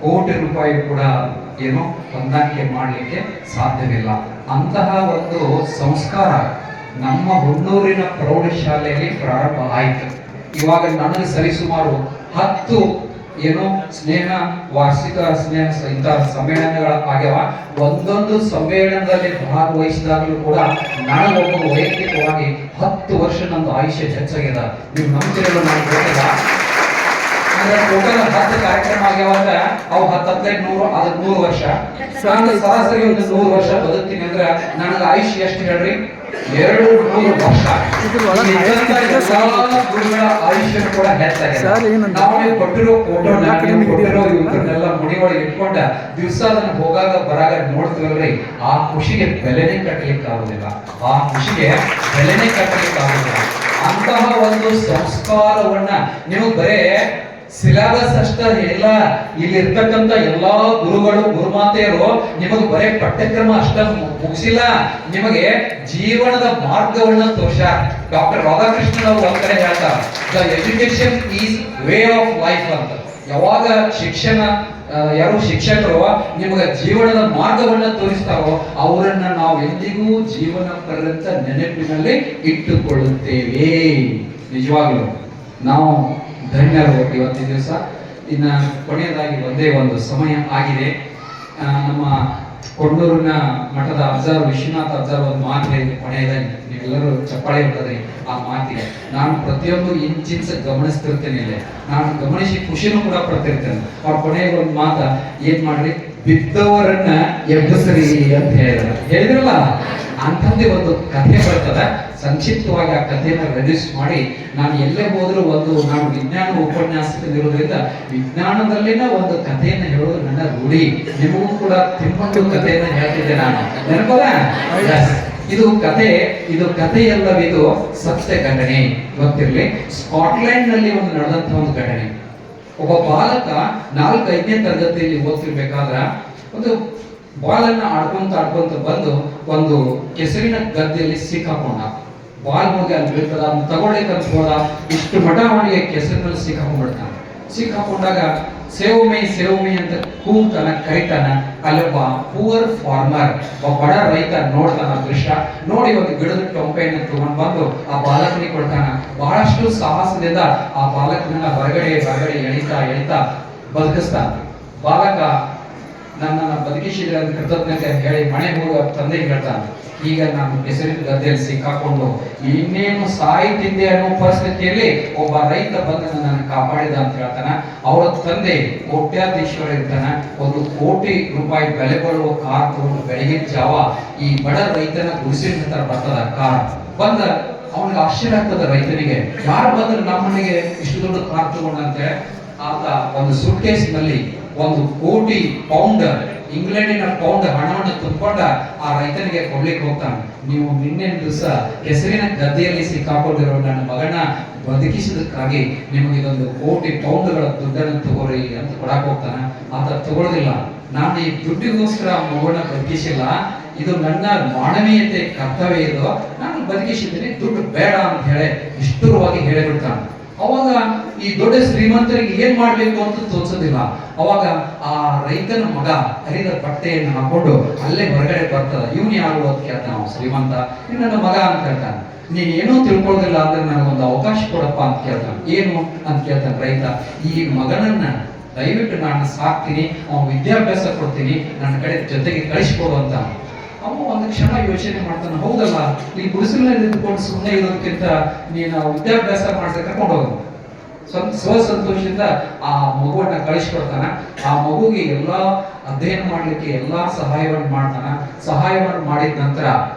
ಕೋಟಿ ರೂಪಾಯಿ ಕೂಡ ಏನು ಹೊಂದಾಣಿಕೆ ಮಾಡಲಿಕ್ಕೆ ಸಾಧ್ಯವಿಲ್ಲ. ಅಂತಹ ಒಂದು ಸಂಸ್ಕಾರ ನಮ್ಮ ಹುನ್ನೂರಿನ ಪ್ರೌಢಶಾಲೆಯಲ್ಲಿ ಪ್ರಾರಂಭ ಆಯಿತು. ಇವಾಗ ನನಗೆ ಸರಿಸುಮಾರು 10 ವಾರ್ಷಿಕ ಸ್ನೇಹ ಇಂತಹ ಸಮ್ಮೇಳನಗಳ ಆಗ್ಯಾವ. ಒಂದೊಂದು ಸಮ್ಮೇಳನದಲ್ಲಿ ಭಾಗವಹಿಸಿದಾಗಲೂ ಕೂಡ ನನಗೊಬ್ಬ ವೈಯಕ್ತಿಕವಾಗಿ 10 ವರ್ಷ ನಂದು ಆಯುಷ್ಯ ಹೆಚ್ಚಾಗಿದೆ. ನೀವು ನಂಬ್ತಿರಲ್ಲ, ನನಗೆ ಗೊತ್ತಿಲ್ಲ. ಅಂದ್ರೆ ಟೋಟಲ್ 10 ಕಾರ್ಯಕ್ರಮ ಆಗ್ಯಾವಂದ್ರೆ ಅವು 10-15-100 ಅದು 100 ವರ್ಷ. ನಾನು ಸರಾಸರಿ ಒಂದು 100 ವರ್ಷ ಬದುಕ್ತೀನಿ ಅಂದ್ರೆ ನನಗೆ ಆಯುಷ್ಯ ಎಷ್ಟು ಹೇಳ್ರಿ? 200 ವರ್ಷ. ಗುರುಗಳ ಆಯುಷ್ಯ ಕೂಡ ಹೆಚ್ಚಾಗಿದೆ. ನಾವು ಕೊಟ್ಟಿರೋ ಫೋಟೋ ಇವತ್ತನ್ನೆಲ್ಲ ಮುಡಿ ಒಳಗೆ ಇಟ್ಕೊಂಡ ದಿವಸ ಅದನ್ನ ಹೋಗಾಗ ಬರಾಗ ನೋಡ್ತೀವಲ್ರಿ, ಆ ಖುಷಿಗೆ ಬೆಲೆನೇ ಕಟ್ಟಲಿಕ್ಕೆ ಆಗುದಿಲ್ಲ. ಅಂತಹ ಒಂದು ಸಂಸ್ಕಾರವನ್ನ ನೀವು ಬರೇ ಸಿಲೆಬಸ್ ಅಷ್ಟ ಇಲ್ಲ, ಇಲ್ಲಿರ್ತಕ್ಕಂಥ ಎಲ್ಲಾ ಗುರುಗಳು ಗುರುಮಾತೆಯರು ನಿಮಗೆ ಬರೇ ಪಠ್ಯಕ್ರಮ ಅಷ್ಟ ಮುಗಿಸಿಲ್ಲ, ನಿಮಗೆ ಜೀವನದ ಮಾರ್ಗವನ್ನ ತೋರ್ಸ್ಯಾರ. ಡಾಕ್ಟರ್ ರಾಧಾಕೃಷ್ಣನ್ ಅವರು ಒಂದ್ ಕಡೆ ಹೇಳ್ತಾರೆ, the education is way of life ಅಂತ. ಯಾವಾಗ ಯಾರು ಶಿಕ್ಷಕರು ನಿಮಗೆ ಜೀವನದ ಮಾರ್ಗವನ್ನ ತೋರಿಸ್ತಾರೋ ಅವರನ್ನ ನಾವು ಎಂದಿಗೂ ಜೀವನ ಪರ್ಯಂತ ನೆನಪಿನಲ್ಲಿ ಇಟ್ಟುಕೊಳ್ಳುತ್ತೇವೆ. ನಿಜವಾಗ್ಲು ನಾವು ಧನ್ಯರು ಇವತ್ತಿನ ದಿವಸ. ಇನ್ನ ಕೊನೆಯದಾಗಿ ಒಂದೇ ಒಂದು ಸಮಯ ಆಗಿದೆ. ನಮ್ಮ ಕೊಂಡೂರಿನ ಮಠದ ಅಜ್ಜಾರು ವಿಶ್ವನಾಥ ಅಜ್ಜಾರು ಒಂದು ಮಾತು ಹೇಳಿದ್ರು ಕೊನೆಯದಾಗಿ, ನೀವೆಲ್ಲರೂ ಚಪ್ಪಾಳೆ ಇರ್ತದ್ರಿ ಆ ಮಾತಿಗೆ. ನಾನು ಪ್ರತಿಯೊಂದು ಇಂಚಿನ್ಸ್ ಗಮನಿಸ್ತಿರ್ತೇನೆ, ಇಲ್ಲೇ ನಾನು ಗಮನಿಸಿ ಖುಷಿನೂ ಕೂಡ ಪಡ್ತಿರ್ತೇನೆ. ಅವ್ರ ಕೊನೆಗೆ ಒಂದು ಮಾತ ಏನ್ ಮಾಡ್ರಿ, ಬಿದ್ದವರನ್ನ ಎಬ್ಬಿಸ್ರಿ ಅಂತ ಹೇಳಿದ್ರಲ್ಲ, ಅಂತಂದೇ ಒಂದು ಕಥೆ ಬರ್ತದ. ಸಂಕ್ಷಿಪ್ತವಾಗಿ ಆ ಕಥೆಯನ್ನ ರೆಡ್ಯೂಸ್ ಮಾಡಿ ನಾನು ಎಲ್ಲೇ ಹೋದ್ರೂ ನಾನು ವಿಜ್ಞಾನ ಉಪನ್ಯಾಸಕನಿರೋದ್ರಿಂದ ವಿಜ್ಞಾನದಲ್ಲಿನ ಒಂದು ಕಥೆಯನ್ನ ಹೇಳೋದು ನನ್ನ ರೂಢಿ. ನಿಮಗೂ ಕೂಡ ತಿಮ್ಮಂದು ಕಥೆಯನ್ನ ಹೇಳ್ತಿದ್ದೆ ನಾನು, ನೆನಪದ? ಇದು ಕಥೆಯಲ್ಲವಿದು ಸತ್ಯ ಘಟನೆ. ಗೊತ್ತಿರಲಿ, ಸ್ಕಾಟ್ಲೆಂಡ್ ನಲ್ಲಿ ನಡೆದಂತ ಒಂದು ಘಟನೆ. ಒಬ್ಬ ಬಾಲಕ 4-5ನೇ ತರಗತಿಯಲ್ಲಿ ಓದ್ತಿರ್ಬೇಕಾದ್ರ ಒಂದು ಬಾಲನ್ನ ಆಡ್ಕೊಂತ ಬಂದು ಒಂದು ಕೆಸರಿನ ಗದ್ದೆಯಲ್ಲಿ ಸಿಕ್ಕಾಕೊಂಡ. ಬಾಲ್ ಹೋಗಿ ಅಲ್ಲಿ ಬೀಳ್ತದ, ಅದನ್ನ ತಗೊಳ್ಳಿಕ್ಕೆ ಅಂತ ಹೋದ, ಇಷ್ಟು ಮಠ ಮಾಡಿ ಕೆಸರಿನಲ್ಲಿ ಸಿಕ್ಕಾಕೊಂಡ್ಬಿಡ್ತಾನೆ. ಸಿಕ್ಕಾಕೊಂಡಾಗ ಸೇವ್ ಮೀ ಅಂತ ಕೂಗ್ತಾನ, ಕರಿತಾನ. ಅಲ್ಲೊಬ್ಬ ಪೂವರ್ ಫಾರ್ಮರ್, ಒಬ್ಬ ಬಡ ರೈತ ನೋಡ್ತಾನ ದೃಶ್ಯ. ನೋಡಿ ಒಂದು ಗಿಡದ ಟೊಂಪೆಯನ್ನು ತಗೊಂಡ್ ಬಂದು ಆ ಬಾಲಕನಿಗೆ ಕೊಡ್ತಾನ. ಬಹಳಷ್ಟು ಸಾಹಸದಿಂದ ಆ ಬಾಲಕನನ್ನ ಹೊರಗಡೆ ಎಳಿತಾ ಬದುಕಿಸ್ತಾನ. ಬಾಲಕ ನನ್ನನ್ನ ಬದುಕಿಸಿದ್ರೆ ಅಂತ ಕೃತಜ್ಞತೆ ಹೇಳಿ ಮನೆಗೆ ಹೋಗಿ ತಂದೆಗೆ ಹೇಳ್ತಾನೆ, ಈಗ ನಾನು ಕೆಸರಿನ ಗದ್ದೆಯಲ್ಲಿ ಸಿಕ್ಕಾಕೊಂಡು ಇನ್ನೇನು ಸಾಯ್ತಿದ್ದೆ ಅನ್ನೋ ಪರಿಸ್ಥಿತಿಯಲ್ಲಿ ಒಬ್ಬ ರೈತ ಬಂದು ನನ್ನನ್ನು ಕಾಪಾಡಿದ ಅಂತ ಹೇಳ್ತಾನ. ಅವರ ತಂದೆ ಕೋಟ್ಯಾಧೀಶ್ವರ ಇರ್ತಾನ. 1 ಕೋಟಿ ರೂಪಾಯಿ ಬೆಲೆ ಬಾಳುವ ಕಾರ್ ತಗೊಂಡು ಬೆಳಗಿನ ಜಾವ ಈ ಬಡ ರೈತನ ಗುಡಿಸಿನ ಹತ್ರ ಬರ್ತದ ಕಾರ್. ಬಂದ ಅವನಿಗೆ ಆಶ್ಚರ್ಯ ಆಗ್ತದ ರೈತನಿಗೆ, ಯಾರು ಬಂದ್ರೆ ನಮ್ಮ ಮನೆಗೆ ಇಷ್ಟು ದೊಡ್ಡ ಕಾರ್ ತಗೊಂಡಂತೆ. ಆತ ಒಂದು ಸುಟ್ಕೇಸ್ ನಲ್ಲಿ 1 ಕೋಟಿ ಪೌಂಡ್, ಇಂಗ್ಲೆಂಡಿನ ಪೌಂಡ್ ಹಣವನ್ನು ತುಂಬಿಕೊಂಡ ಆ ರೈತನಿಗೆ ಕೊಡ್ಲಿಕ್ಕೆ ಹೋಗ್ತಾನೆ. ನೀವು ನಿನ್ನೆ ದಿವಸ ಹೆಸರಿನ ಗದ್ದೆಯಲ್ಲಿ ಸಿಕ್ಕಾಕೊಂಡಿರೋ ನನ್ನ ಮಗನ ಬದುಕಿಸಿದಕ್ಕಾಗಿ ನಿಮಗೆ 1 ಕೋಟಿ ಪೌಂಡ್ಗಳ ದುಡ್ಡನ್ನು ತಗೋರಿ ಅಂತ ಕೊಡಕ್ ಹೋಗ್ತಾನೆ. ಆತ ತಗೊಳ್ಳೋದಿಲ್ಲ. ನಾನು ಈ ದುಡ್ಡಿಗೋಸ್ಕರ ಮಗುವನ್ನ ಬದುಕಿಸಿಲ್ಲ, ಇದು ನನ್ನ ಮಾನವೀಯತೆ ಕರ್ತವ್ಯ, ಇದು ನಾನು ಬದುಕಿಸಿದ್ದೀನಿ, ದುಡ್ಡು ಬೇಡ ಅಂತ ಹೇಳಿ ನಿಷ್ಠುರವಾಗಿ ಹೇಳಿಬಿಡ್ತಾನೆ. ಅವಾಗ ಈ ದೊಡ್ಡ ಶ್ರೀಮಂತರಿಗೆ ಏನ್ ಮಾಡ್ಬೇಕು ಅಂತ ತೋರಿಸೋದಿಲ್ಲ. ಅವಾಗ ಆ ರೈತನ ಮಗ ಹರಿದ ಬಟ್ಟೆಯನ್ನು ಹಾಕೊಂಡು ಅಲ್ಲೇ ಹೊರಗಡೆ ಬರ್ತದ. ಇವನು ಯಾರು ಅಂತ ಕೇಳ್ತಾನ. ನಾವು ಶ್ರೀಮಂತ, ನನ್ನ ಮಗ ಅಂತ ಹೇಳ್ತಾನೆ. ನೀನ್ ಏನೂ ತಿಳ್ಕೊಳ್ಳೋದಿಲ್ಲ ಅಂದ್ರೆ ನನಗೊಂದು ಅವಕಾಶ ಕೊಡಪ್ಪ ಅಂತ ಕೇಳ್ತಾನೆ. ಏನು ಅಂತ ಕೇಳ್ತಾನೆ ರೈತ. ಈ ಮಗನನ್ನ ದಯವಿಟ್ಟು ನಾನು ಸಾಕ್ತೀನಿ, ಅವನ ವಿದ್ಯಾಭ್ಯಾಸ ಕೊಡ್ತೀನಿ, ನನ್ನ ಕಡೆ ಜೊತೆಗೆ ಕಳಿಸ್ಕೊಡು ಅಂತ. ಅವ ಒಂದು ಕ್ಷಣ ಯೋಚನೆ ಮಾಡ್ತಾನೆ, ಹೌದಲ್ಲ, ಈ ಗುಡಿಸಲಿನಲ್ಲಿ ನಿಂತ್ಕೊಂಡು ಸುಮ್ಮನೆ ಇರೋದಕ್ಕಿಂತ ನೀನು ವಿದ್ಯಾಭ್ಯಾಸ ಮಾಡಿದ್ರೆ ಕರ್ಕೊಂಡು ಹೋಗೋದು. ಸ್ವಸಂತೋಷದಿಂದ ಆ ಮಗುವನ್ನ ಕಳಿಸ್ಕೊಡ್ತಾನ. ಆ ಮಗುಗೆ ಎಲ್ಲಾ ಅಧ್ಯಯನ ಮಾಡ್ಲಿಕ್ಕೆ ಎಲ್ಲಾ ಸಹಾಯವನ್ನು ಮಾಡ್ತಾನ. ಸಹಾಯವನ್ನು ಮಾಡಿದ ನಂತರ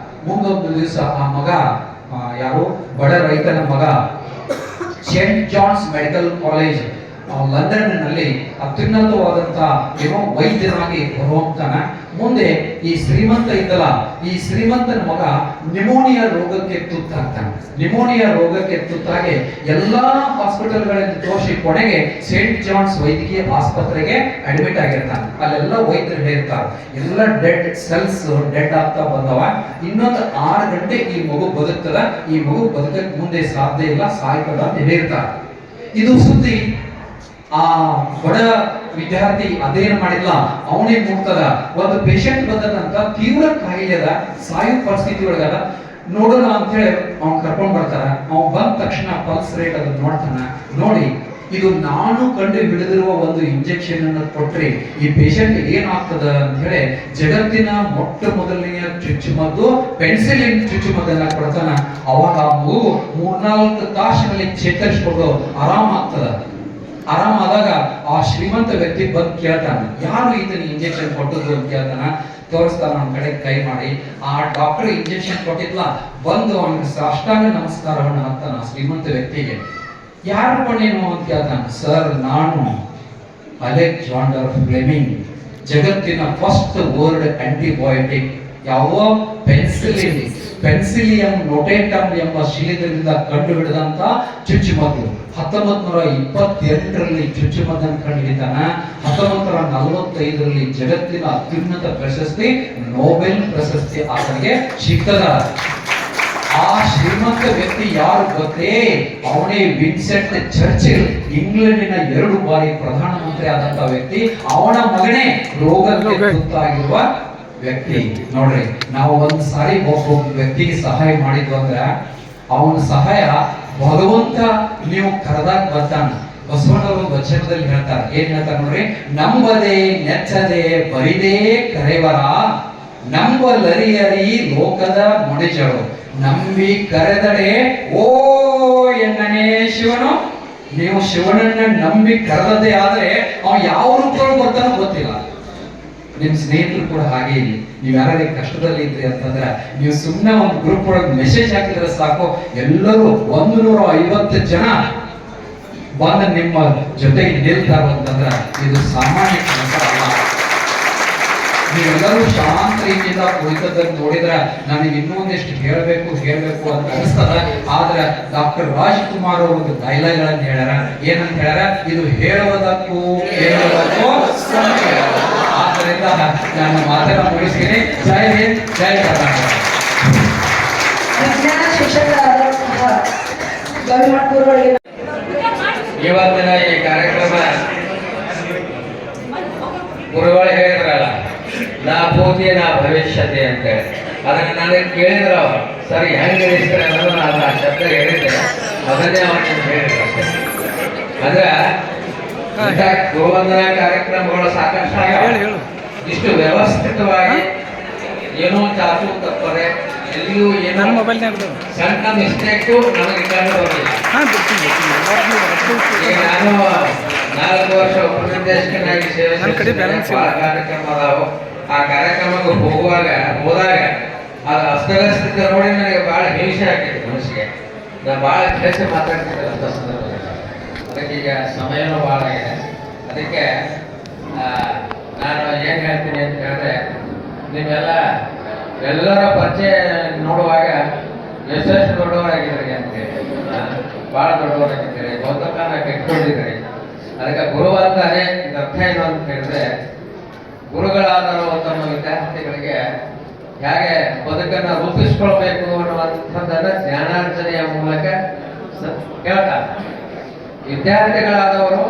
ಮುಂದೊಂದು ದಿವಸ ಆ ಮಗ, ಯಾರು ಬಡ ರೈತನ ಮಗ, ಸೇಂಟ್ ಜಾನ್ಸ್ ಮೆಡಿಕಲ್ ಕಾಲೇಜ್ ಲಂಡನ್ನಲ್ಲಿ ಅತ್ಯುನ್ನತವಾದಂತಹ ವೈದ್ಯರಾಗಿ ಹೊರಹೊಮ್ತಾನ. ಮುಂದೆ ಈ ಶ್ರೀಮಂತ ಇದ್ದಲ್ಲ, ಈ ಶ್ರೀಮಂತನ ಮಗ ನಿಮೋನಿಯಾ ರೋಗಕ್ಕೆ ತುತ್ತಾಗ್ತಾನೆ. ನಿಮೋನಿಯಾ ರೋಗಕ್ಕೆ ತುತ್ತಾಗಿ ಎಲ್ಲಾ ಹಾಸ್ಪಿಟಲ್ಗಳಲ್ಲಿ ತೋರಿಸಿ ಕೊನೆಗೆ ಸೇಂಟ್ ಜಾನ್ಸ್ ವೈದ್ಯಕೀಯ ಆಸ್ಪತ್ರೆಗೆ ಅಡ್ಮಿಟ್ ಆಗಿರ್ತಾನೆ. ಅಲ್ಲೆಲ್ಲ ವೈದ್ಯರು ಹೇಳ್ತಾರೆ, ಎಲ್ಲ ಡೆಡ್ ಸೆಲ್ಸ್ ಡೆಡ್ ಆಗ್ತಾ ಬಂದವ, ಇನ್ನೊಂದು 6 ಗಂಟೆ ಈ ಮಗು ಬದುಕ್ತದ, ಈ ಮಗು ಬದುಕಕ್ಕೆ ಮುಂದೆ ಸಾಧ್ಯ ಇಲ್ಲ, ಸಾಯ್ತದ ಅಂತ ಹೇಳ್ತಾರೆ. ಇದು ಸುದ್ದಿ ಆ ಬಡ ವಿದ್ಯಾರ್ಥಿ ಅಧ್ಯಯನ ಮಾಡಿಲ್ಲ, ಅವನೇ ಮುಗ್ತದ. ಒಂದು ಪೇಷಂಟ್ ಬಂದಂತ ತೀವ್ರ ಕಾಯಿಲೆದ, ಸಾಯು ಪರಿಸ್ಥಿತಿ ಒಳಗದ, ನೋಡೋಣ ಅಂತ ಹೇಳಿ ಅವ್ನು ಕರ್ಕೊಂಡ್ ಬರ್ತಾರ. ಅವ್ನು ಬಂದ ತಕ್ಷಣ ಪಲ್ಸ್ ರೇಟ್ ಅದನ್ನ ನೋಡ್ತಾನ. ನೋಡಿ, ಇದು ನಾನು ಕಂಡು ಹಿಡಿದಿರುವ ಒಂದು ಇಂಜೆಕ್ಷನ್ ಅನ್ನು ಕೊಟ್ರೆ ಈ ಪೇಷಂಟ್ ಏನಾಗ್ತದ ಅಂತ ಹೇಳಿ ಜಗತ್ತಿನ ಮೊಟ್ಟ ಮೊದಲನೆಯ ಚುಚ್ಚುಮದ್ದು ಪೆನ್ಸಿಲಿನ್ ಚುಚ್ಚುಮದ್ದನ್ನ ಕೊಡ್ತಾನ. ಅವಾಗ ಆ ಮಗು 3-4 ತಾಸಿನಲ್ಲಿ ಚೇತರಿಸ್ಕೊಂಡು ಆರಾಮಾಗ್ತದ. ಆರಾಮಾದಾಗ ಆ ಶ್ರೀಮಂತ ವ್ಯಕ್ತಿ ಬಂದು ಕೇಳ್ತಾನೆ, ಯಾರು ಈತನ ಇಂಜೆಕ್ಷನ್ ಕೊಟ್ಟದ್ದು ಅಂತ ಕೇಳ್ತಾನ. ತೋರಿಸ್ತಾನ ಅವನ ಕಡೆ ಕೈ ಮಾಡಿ. ಆ ಡಾಕ್ಟರ್ ಇಂಜೆಕ್ಷನ್ ಕೊಟ್ಟಿದ್ಲ, ಬಂದು ಅವನಿಗೆ ಸಾಷ್ಟಾಂಗ ನಮಸ್ಕಾರವನ್ನು ಹಾಕ್ತಾನ ಶ್ರೀಮಂತ ವ್ಯಕ್ತಿಗೆ. ಯಾರು ಕೊಂಡೇನು ಅಂತ ಕೇಳ್ತಾನ. ಸರ್, ನಾನು ಅಲೆಕ್ಸಾಂಡರ್ ಫ್ಲೆಮಿಂಗ್, ಜಗತ್ತಿನ ಫಸ್ಟ್ ವರ್ಲ್ಡ್ ಆಂಟಿಬಯೋಟಿಕ್ ಯಾವ ಪೆನ್ಸಿಲಿಯಂ ನೋಟೇಟಮ್ ಎಂಬ ಶಿಲೀಂಧ್ರದಿಂದ ಕಂಡು ಹಿಡಿದಂತ ಚುಚ್ಚುಮದ್ದು 1928ರಲ್ಲಿ ಚುಚ್ಚುಮದ್ದನ್ನು ಕಂಡು ಹಿಡಿತಾನ. 1945ರಲ್ಲಿ ಜಗತ್ತಿನ ಅತ್ಯುನ್ನತ ಪ್ರಶಸ್ತಿ ನೊಬೆಲ್ ಪ್ರಶಸ್ತಿ ಆತನಿಗೆ ಸಿಗ್ತದ. ಆ ಶ್ರೀಮಂತ ವ್ಯಕ್ತಿ ಯಾರು ಗೊತ್ತೇ? ಅವನೇ ವಿನ್ಸೆಂಟ್ ಚರ್ಚಿಲ್, ಇಂಗ್ಲೆಂಡಿನ 2 ಬಾರಿ ಪ್ರಧಾನಮಂತ್ರಿ ಆದಂತ ವ್ಯಕ್ತಿ. ಅವನ ಮಗನೇ ರೋಗಕ್ಕೆ ತುತ್ತಾಗಿರುವ ವ್ಯಕ್ತಿ. ನೋಡ್ರಿ, ನಾವು ಒಂದ್ ಸಾರಿ ಒಬ್ಬ ವ್ಯಕ್ತಿಗೆ ಸಹಾಯ ಮಾಡಿದ್ವು ಅಂದ್ರೆ ಅವನ ಸಹಾಯ ಭಗವಂತ ನೀವು ಕರೆದಾಗ ಬರ್ತಾನ. ಬಸವಣ್ಣವರು ವಚನದಲ್ಲಿ ಹೇಳ್ತಾರೆ, ಏನ್ ಹೇಳ್ತಾರೆ ನೋಡ್ರಿ, ನಂಬದೆ ನೆಚ್ಚದೆ ಬರಿದೇ ಕರೆವರ ನಂಬಲರಿಯರಿ ಲೋಕದ ಮುಡಿಜಳು ನಂಬಿ ಕರೆದಡೆ ಓ ಎನ್ನನೇ ಶಿವನು. ನೀವು ಶಿವನನ್ನ ನಂಬಿ ಕರೆದದೇ ಆದ್ರೆ ಅವ ಯಾವ ರೂಪಗಳು ಬರ್ತಾನೋ ಗೊತ್ತಿಲ್ಲ. ನಿಮ್ ಸ್ನೇಹಿತರು ಕೂಡ ಹಾಗೆ ಇಲ್ಲಿ, ನೀವು ಯಾರು ಕಷ್ಟದಲ್ಲಿ ಇದ್ರಿ ಅಂತಂದ್ರೆ ನೀವು ಸುಮ್ಮನೆ ಒಂದು ಗ್ರೂಪ್ ಒಳಗೆ ಮೆಸೇಜ್ ಹಾಕಿದ್ರೆ ಸಾಕು, ಎಲ್ಲರೂ 150 ಜನ ಬಂದು ನಿಮ್ಮ ಜೊತೆಗೆ ನಿಲ್ತಾರ ಅಂತಂದ್ರೆ ಇದು ಸಾಮಾನ್ಯ ಕೆಲಸ ಅಲ್ಲ. ನೀವೆಲ್ಲರೂ ಶಾಂತ ರೀತಿಯಿಂದ ಕುಳಿತದ್ದನ್ನು ನೋಡಿದ್ರೆ ನನಗೆ ಇನ್ನೊಂದಿಷ್ಟು ಹೇಳಬೇಕು ಅಂತ ಅನಿಸ್ತದ. ಆದ್ರೆ ಡಾಕ್ಟರ್ ರಾಜ್ಕುಮಾರ್ ಅವರು ಒಂದು ಡೈಲಾಗ್ಗಳನ್ನು ಹೇಳ್ಯಾರ. ಏನಂತ ಹೇಳ್ಯಾರ? ಇದು ಹೇಳುವುದಕ್ಕೂ ಕೇಳುವುದಕ್ಕೂ. ಆದ್ದರಿಂದ ನಾನು ಮಾತನ್ನ ಮುಗಿಸ್ತೀನಿ. ಜೈ ಹಿಂದ್, ಜೈ ಕರ್ನಾಟಕ. ವಿಜ್ಞಾನ ಶಿಕ್ಷಕರಾದಂತಹ ಗವಿಮಠದವರಿಗೆ ಇವತ್ತಿನ ಈ ಕಾರ್ಯಕ್ರಮ ಗುರುಗಳು ಹೇಳಿದ್ರಲ್ಲ, ನಾ ಭೂತಿ ನಾ ಭವಿಷ್ಯತೆ ಅಂತೇಳಿ. ಅದನ್ನ ನನಗೆ ಕೇಳಿದ್ರ ಅವರು ಸರಿ ಹೆಂಗೆ ಹೇಳಿಸ್ತಾರೆ ಅನ್ನೋದು ನಾನು ಆ ಶಬ್ದ ಹೇಳಿದ್ದೆ, ಅದನ್ನೇ ಅವ್ರಿಗೆ ಹೇಳಿದ್ರು ಅಷ್ಟೇ. ಅಂದ್ರೆ ಗುರುವಂದನಾ ಕಾರ್ಯಕ್ರಮಗಳು ಸಾಕಷ್ಟು ಇಷ್ಟು ವ್ಯವಸ್ಥಿತವಾಗಿ ಏನೋ ಚಾಚು ತಪ್ಪದೆ ಎಲ್ಲಿಯೂ ಏನೋ ಸಣ್ಣ ಮಿಸ್ಟೇಕು ನನಗೆ ಕಂಡು ಬರಲಿಲ್ಲ. ಈಗ ನಾನು 4 ವರ್ಷ ಉಪನಿರ್ದೇಶಕನಾಗಿ ಸೇವೆ ಕಾರ್ಯಕ್ರಮ ಅದಾವು. ಆ ಕಾರ್ಯಕ್ರಮಕ್ಕೆ ಹೋದಾಗ ಅದು ಅಸ್ತವ್ಯಸ್ತ ನೋಡಿ ನನಗೆ ಬಹಳ ಹಿಂಸೆ ಆಗ್ತಿತ್ತು ಮನಸ್ಸಿಗೆ. ನಾನು ಬಹಳ ಕೆಲಸ ಮಾತಾಡ್ತಿದ್ದೆ ಅಂತ ಸಂದರ್ಭದಲ್ಲಿ. ಅದಕ್ಕೆ ಈಗ ಸಮಯನೂ ಭಾಳ ಆಗಿದೆ. ಅದಕ್ಕೆ ನಾನು ಏನು ಹೇಳ್ತೀನಿ ಅಂತ ಹೇಳಿದ್ರೆ, ಎಲ್ಲರ ಪರಿಚಯ ನೋಡುವಾಗ ಎಷ್ಟೆಷ್ಟು ದೊಡ್ಡವರಾಗಿದ್ದೀರಿ ಅಂತೇಳಿ, ಭಾಳ ದೊಡ್ಡವರಾಗಿದ್ದೀರಿ, ಬದುಕನ್ನ ಕೆಟ್ಕೊಂಡಿದ್ದೀರಿ. ಅದಕ್ಕೆ ಗುರು ಅಂತಾನೆ ಇದು ಅರ್ಥ ಏನು ಅಂತ ಹೇಳಿದ್ರೆ, ಗುರುಗಳಾದರೂ ತಮ್ಮ ವಿದ್ಯಾರ್ಥಿಗಳಿಗೆ ಹೇಗೆ ಬದುಕನ್ನು ರೂಪಿಸ್ಕೊಳ್ಬೇಕು ಅನ್ನುವಂಥದ್ದನ್ನ ಜ್ಞಾನಾರ್ಜನೆಯ ಮೂಲಕ ಹೇಳ್ತಾರೆ. ವಿದ್ಯಾರ್ಥಿಗಳಾದವರು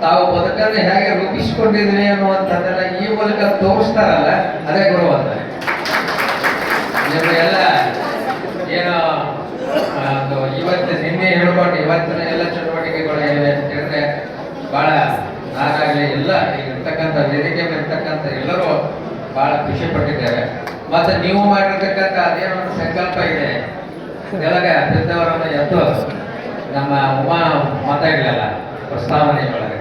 ತಾವು ಬದುಕನ್ನು ಹೇಗೆ ರೂಪಿಸಿಕೊಂಡಿದ್ವಿ ಅನ್ನುವಂಥದ್ದನ್ನ ಈ ಮೂಲಕ ತೋರಿಸ್ತಾರಲ್ಲ, ಅದೇ ಗುರು ಅಂತ. ನಿಮ್ಮೆಲ್ಲ ಏನೋ ನಿನ್ನೆ ಹೇಳ್ಕೊಂಡು ಇವತ್ತಿನ ಎಲ್ಲ ಚಟುವಟಿಕೆಗಳು ಏನಿವೆ ಅಂತ ಹೇಳಿದ್ರೆ ಬಹಳ ನಾನಾಗಲಿ ಎಲ್ಲ ಇರ್ತಕ್ಕಂಥ ವೇದಿಕೆ ಇರ್ತಕ್ಕಂಥ ಎಲ್ಲರೂ ಬಹಳ ಖುಷಿ ಪಟ್ಟಿದ್ದೇವೆ. ಮತ್ತೆ ನೀವು ಮಾಡಿರ್ತಕ್ಕಂಥ ಅದೇನೋ ಒಂದು ಸಂಕಲ್ಪ ಇದೆ, ಕೆಳಗೆ ಅಭ್ಯರ್ಥವರನ್ನು ಎದ್ದು ನಮ್ಮ ಉಮಾ ಮಾತಾಡಲಿಲ್ಲ ಪ್ರಸ್ತಾವನೆ ಒಳಗೆ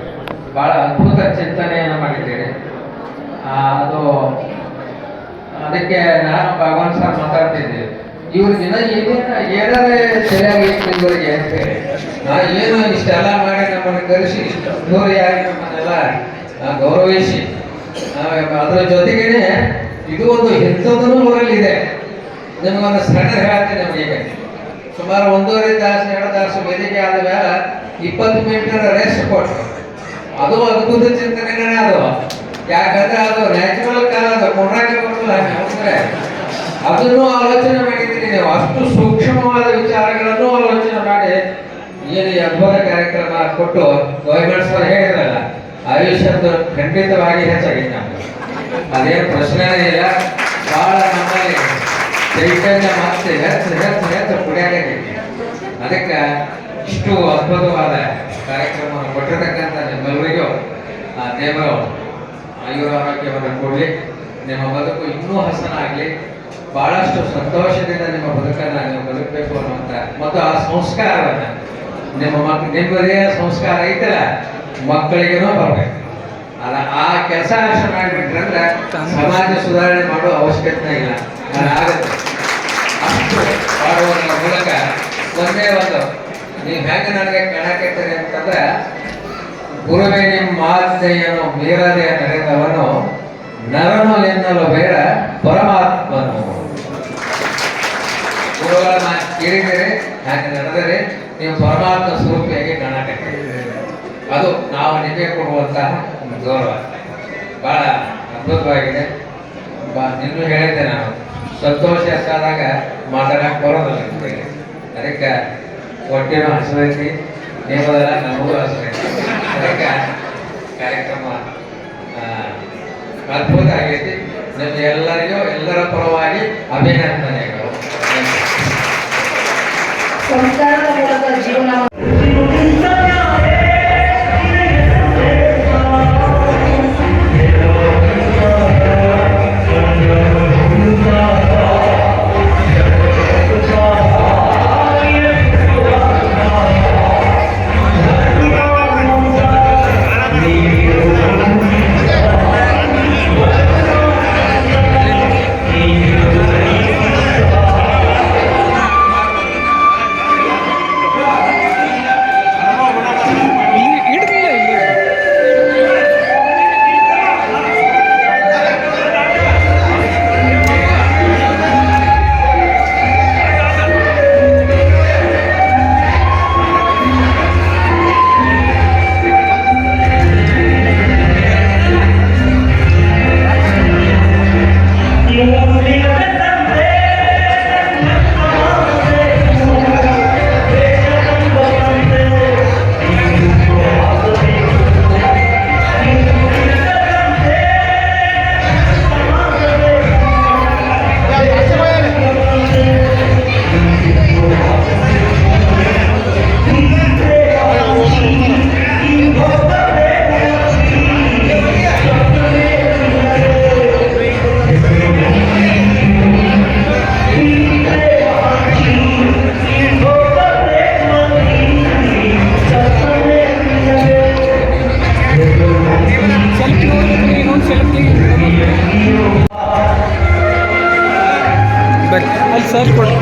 ಬಹಳ ಅದ್ಭುತ ಚಿಂತನೆಯನ್ನು ಮಾಡಿದ್ದೀರಿ. ಅದು ಅದಕ್ಕೆ ನಾನು ಭಗವಾನ್ ಸರ್ ಮಾತಾಡ್ತಿದ್ದೆ, ಇವ್ರ ದಿನ ಏನಾರೇ ಸರಿಯಾಗಿ ಇವರಿಗೆ ಅಂತ ಹೇಳಿ ಏನು ಇಷ್ಟೆಲ್ಲ ಮಾಡಿ ನಮ್ಮನ್ನು ಕರೆಸಿ ಇಷ್ಟು ಅದ್ಧೂರಿಯಾಗಿ ನಮ್ಮನ್ನೆಲ್ಲ ಗೌರವಿಸಿ ಅದರ ಜೊತೆಗೇನೆ ಇದು ಒಂದು ಹೆಚ್ಚೋದನ್ನು ಊರಲ್ಲಿದೆ. ನಿಮಗೊಂದು ಸಣ್ಣ ಹೇಳ್ತೀನಿ. ನಮಗೆ ಸುಮಾರು 1.5 ತಾಸು 2 ತಾಸು ವೇದಿಕೆ ಆದ ಮೇಲೆ 20 ಮಿನಿಟ್ ರೆಸ್ಟ್ ಕೊಟ್ಟರು. ಅದು ಅದ್ಭುತ ಚಿಂತನೆನೇ ಅದು. ಯಾಕಂದ್ರೆ ಅದು ನ್ಯಾಚುರಲ್ ಕಾಲ, ಅದು ಕೊಡ್ರಾಕ ಅಂದ್ರೆ ಅದನ್ನು ಆಲೋಚನೆ ಮಾಡಿದ್ದೀರಿ ನೀವು. ಅಷ್ಟು ಸೂಕ್ಷ್ಮವಾದ ವಿಚಾರಗಳನ್ನು ಆಲೋಚನೆ ಮಾಡಿ ಏನು ಅದ್ಭುತ ಕಾರ್ಯಕ್ರಮ ಕೊಟ್ಟು ಗೌರ್ಮೆಂಟ್ ಸರ್ ಹೇಳಿದ್ರಲ್ಲ, ಆಯುಷ್ಯದ್ದು ಖಂಡಿತವಾಗಿ ಹೆಚ್ಚಾಗಿದೆ. ಅದೇನು ಪ್ರಶ್ನೆನೇ ಇಲ್ಲ. ಬಹಳ ನಮ್ಮಲ್ಲಿ ಚೈತನ್ಯ ಮತ್ತೆ ಹೆಚ್ಚು ಕುಡಿಯಾಗೈತಿ. ಅದಕ್ಕೆ ಇಷ್ಟು ಅದ್ಭುತವಾದ ಕಾರ್ಯಕ್ರಮವನ್ನು ಕೊಟ್ಟಿರ್ತಕ್ಕಂಥ ನಿಮ್ಮೆಲ್ಲರಿಗೂ ದೇವರು ಆಯುರ ಆರೋಗ್ಯವನ್ನು ಕೊಡಲಿ, ನಿಮ್ಮ ಬದುಕು ಇನ್ನೂ ಹಸನಾಗಲಿ, ಬಹಳಷ್ಟು ಸಂತೋಷದಿಂದ ನಿಮ್ಮ ಬದುಕನ್ನು ನೀವು ಬದುಕಬೇಕು ಅನ್ನುವಂಥ ಮತ್ತು ಆ ಸಂಸ್ಕಾರವನ್ನು ನಿಮ್ಮದೇ ಸಂಸ್ಕಾರ ಐತಲ್ಲ ಮಕ್ಕಳಿಗೇನೋ ಬರಬೇಕು. ಆ ಕೆಲಸ ಅಷ್ಟು ಮಾಡಿಬಿಟ್ರೆ ಅಂದ್ರೆ ಸಮಾಜ ಸುಧಾರಣೆ ಮಾಡೋ ಅವಶ್ಯಕತೆ ಇಲ್ಲ, ಆಗುತ್ತೆ. ಅಷ್ಟು ಮಾಡುವುದರ ಮೂಲಕ ಒಂದೇ ಒಂದು ನೀವು ಹೆಂಗೆ ನನಗೆ ಕಾಣಕತ್ತೀರಿ ಅಂತಂದ್ರೆ, ಗುರುವೇ ನಿಮ್ಮ ಮಾತೆಯನ್ನು ಮೀರದೆ ನಡೆದವನು ನರನು ಎನ್ನಲು ಬೇಡ ಪರಮಾತ್ಮನು. ಗುರುಗಳ ಮಾತು ಕೇಳಿದರೆ ಹಾಗೆ ನಡೆದರೆ ನೀವು ಪರಮಾತ್ಮ ಸ್ವರೂಪಿಯಾಗಿ ಕಾಣಕತ್ತೆ. ಅದು ನಾವು ನಿಮಗೆ ಕೊಡುವಂತಹ ಗೌರವ. ಬಹಳ ಅದ್ಭುತವಾಗಿದೆ. ನಿನ್ನೂ ಹೇಳಿದ್ದೆ ನಾನು, ಸಂತೋಷ ಎಷ್ಟಾದಾಗ ಮಾತಾಡಕ್ಕೆ ಬರೋದಿಲ್ಲ ನಿಮಗೆ. ಅದಕ್ಕೆ ಹೊಟ್ಟೆನೂ ಹಸಿದೈತಿ, ನೇಮದಲ್ಲ ನಮಗೂ ಹಸಿದೈತಿ. ಅದಕ್ಕೆ ಕಾರ್ಯಕ್ರಮ ಅದ್ಭುತ ಆಗೈತಿ. ನಿಮ್ಗೆ ಎಲ್ಲರಿಗೂ ಎಲ್ಲರ ಪರವಾಗಿ ಅಭಿನಂದನೆಗಳು. ಸಂಸ್ಕಾರದ ಮೂಲಕ ಜೀವನ ಅಲ್ಲಿ ಸರ್ ಕೊಡಿ.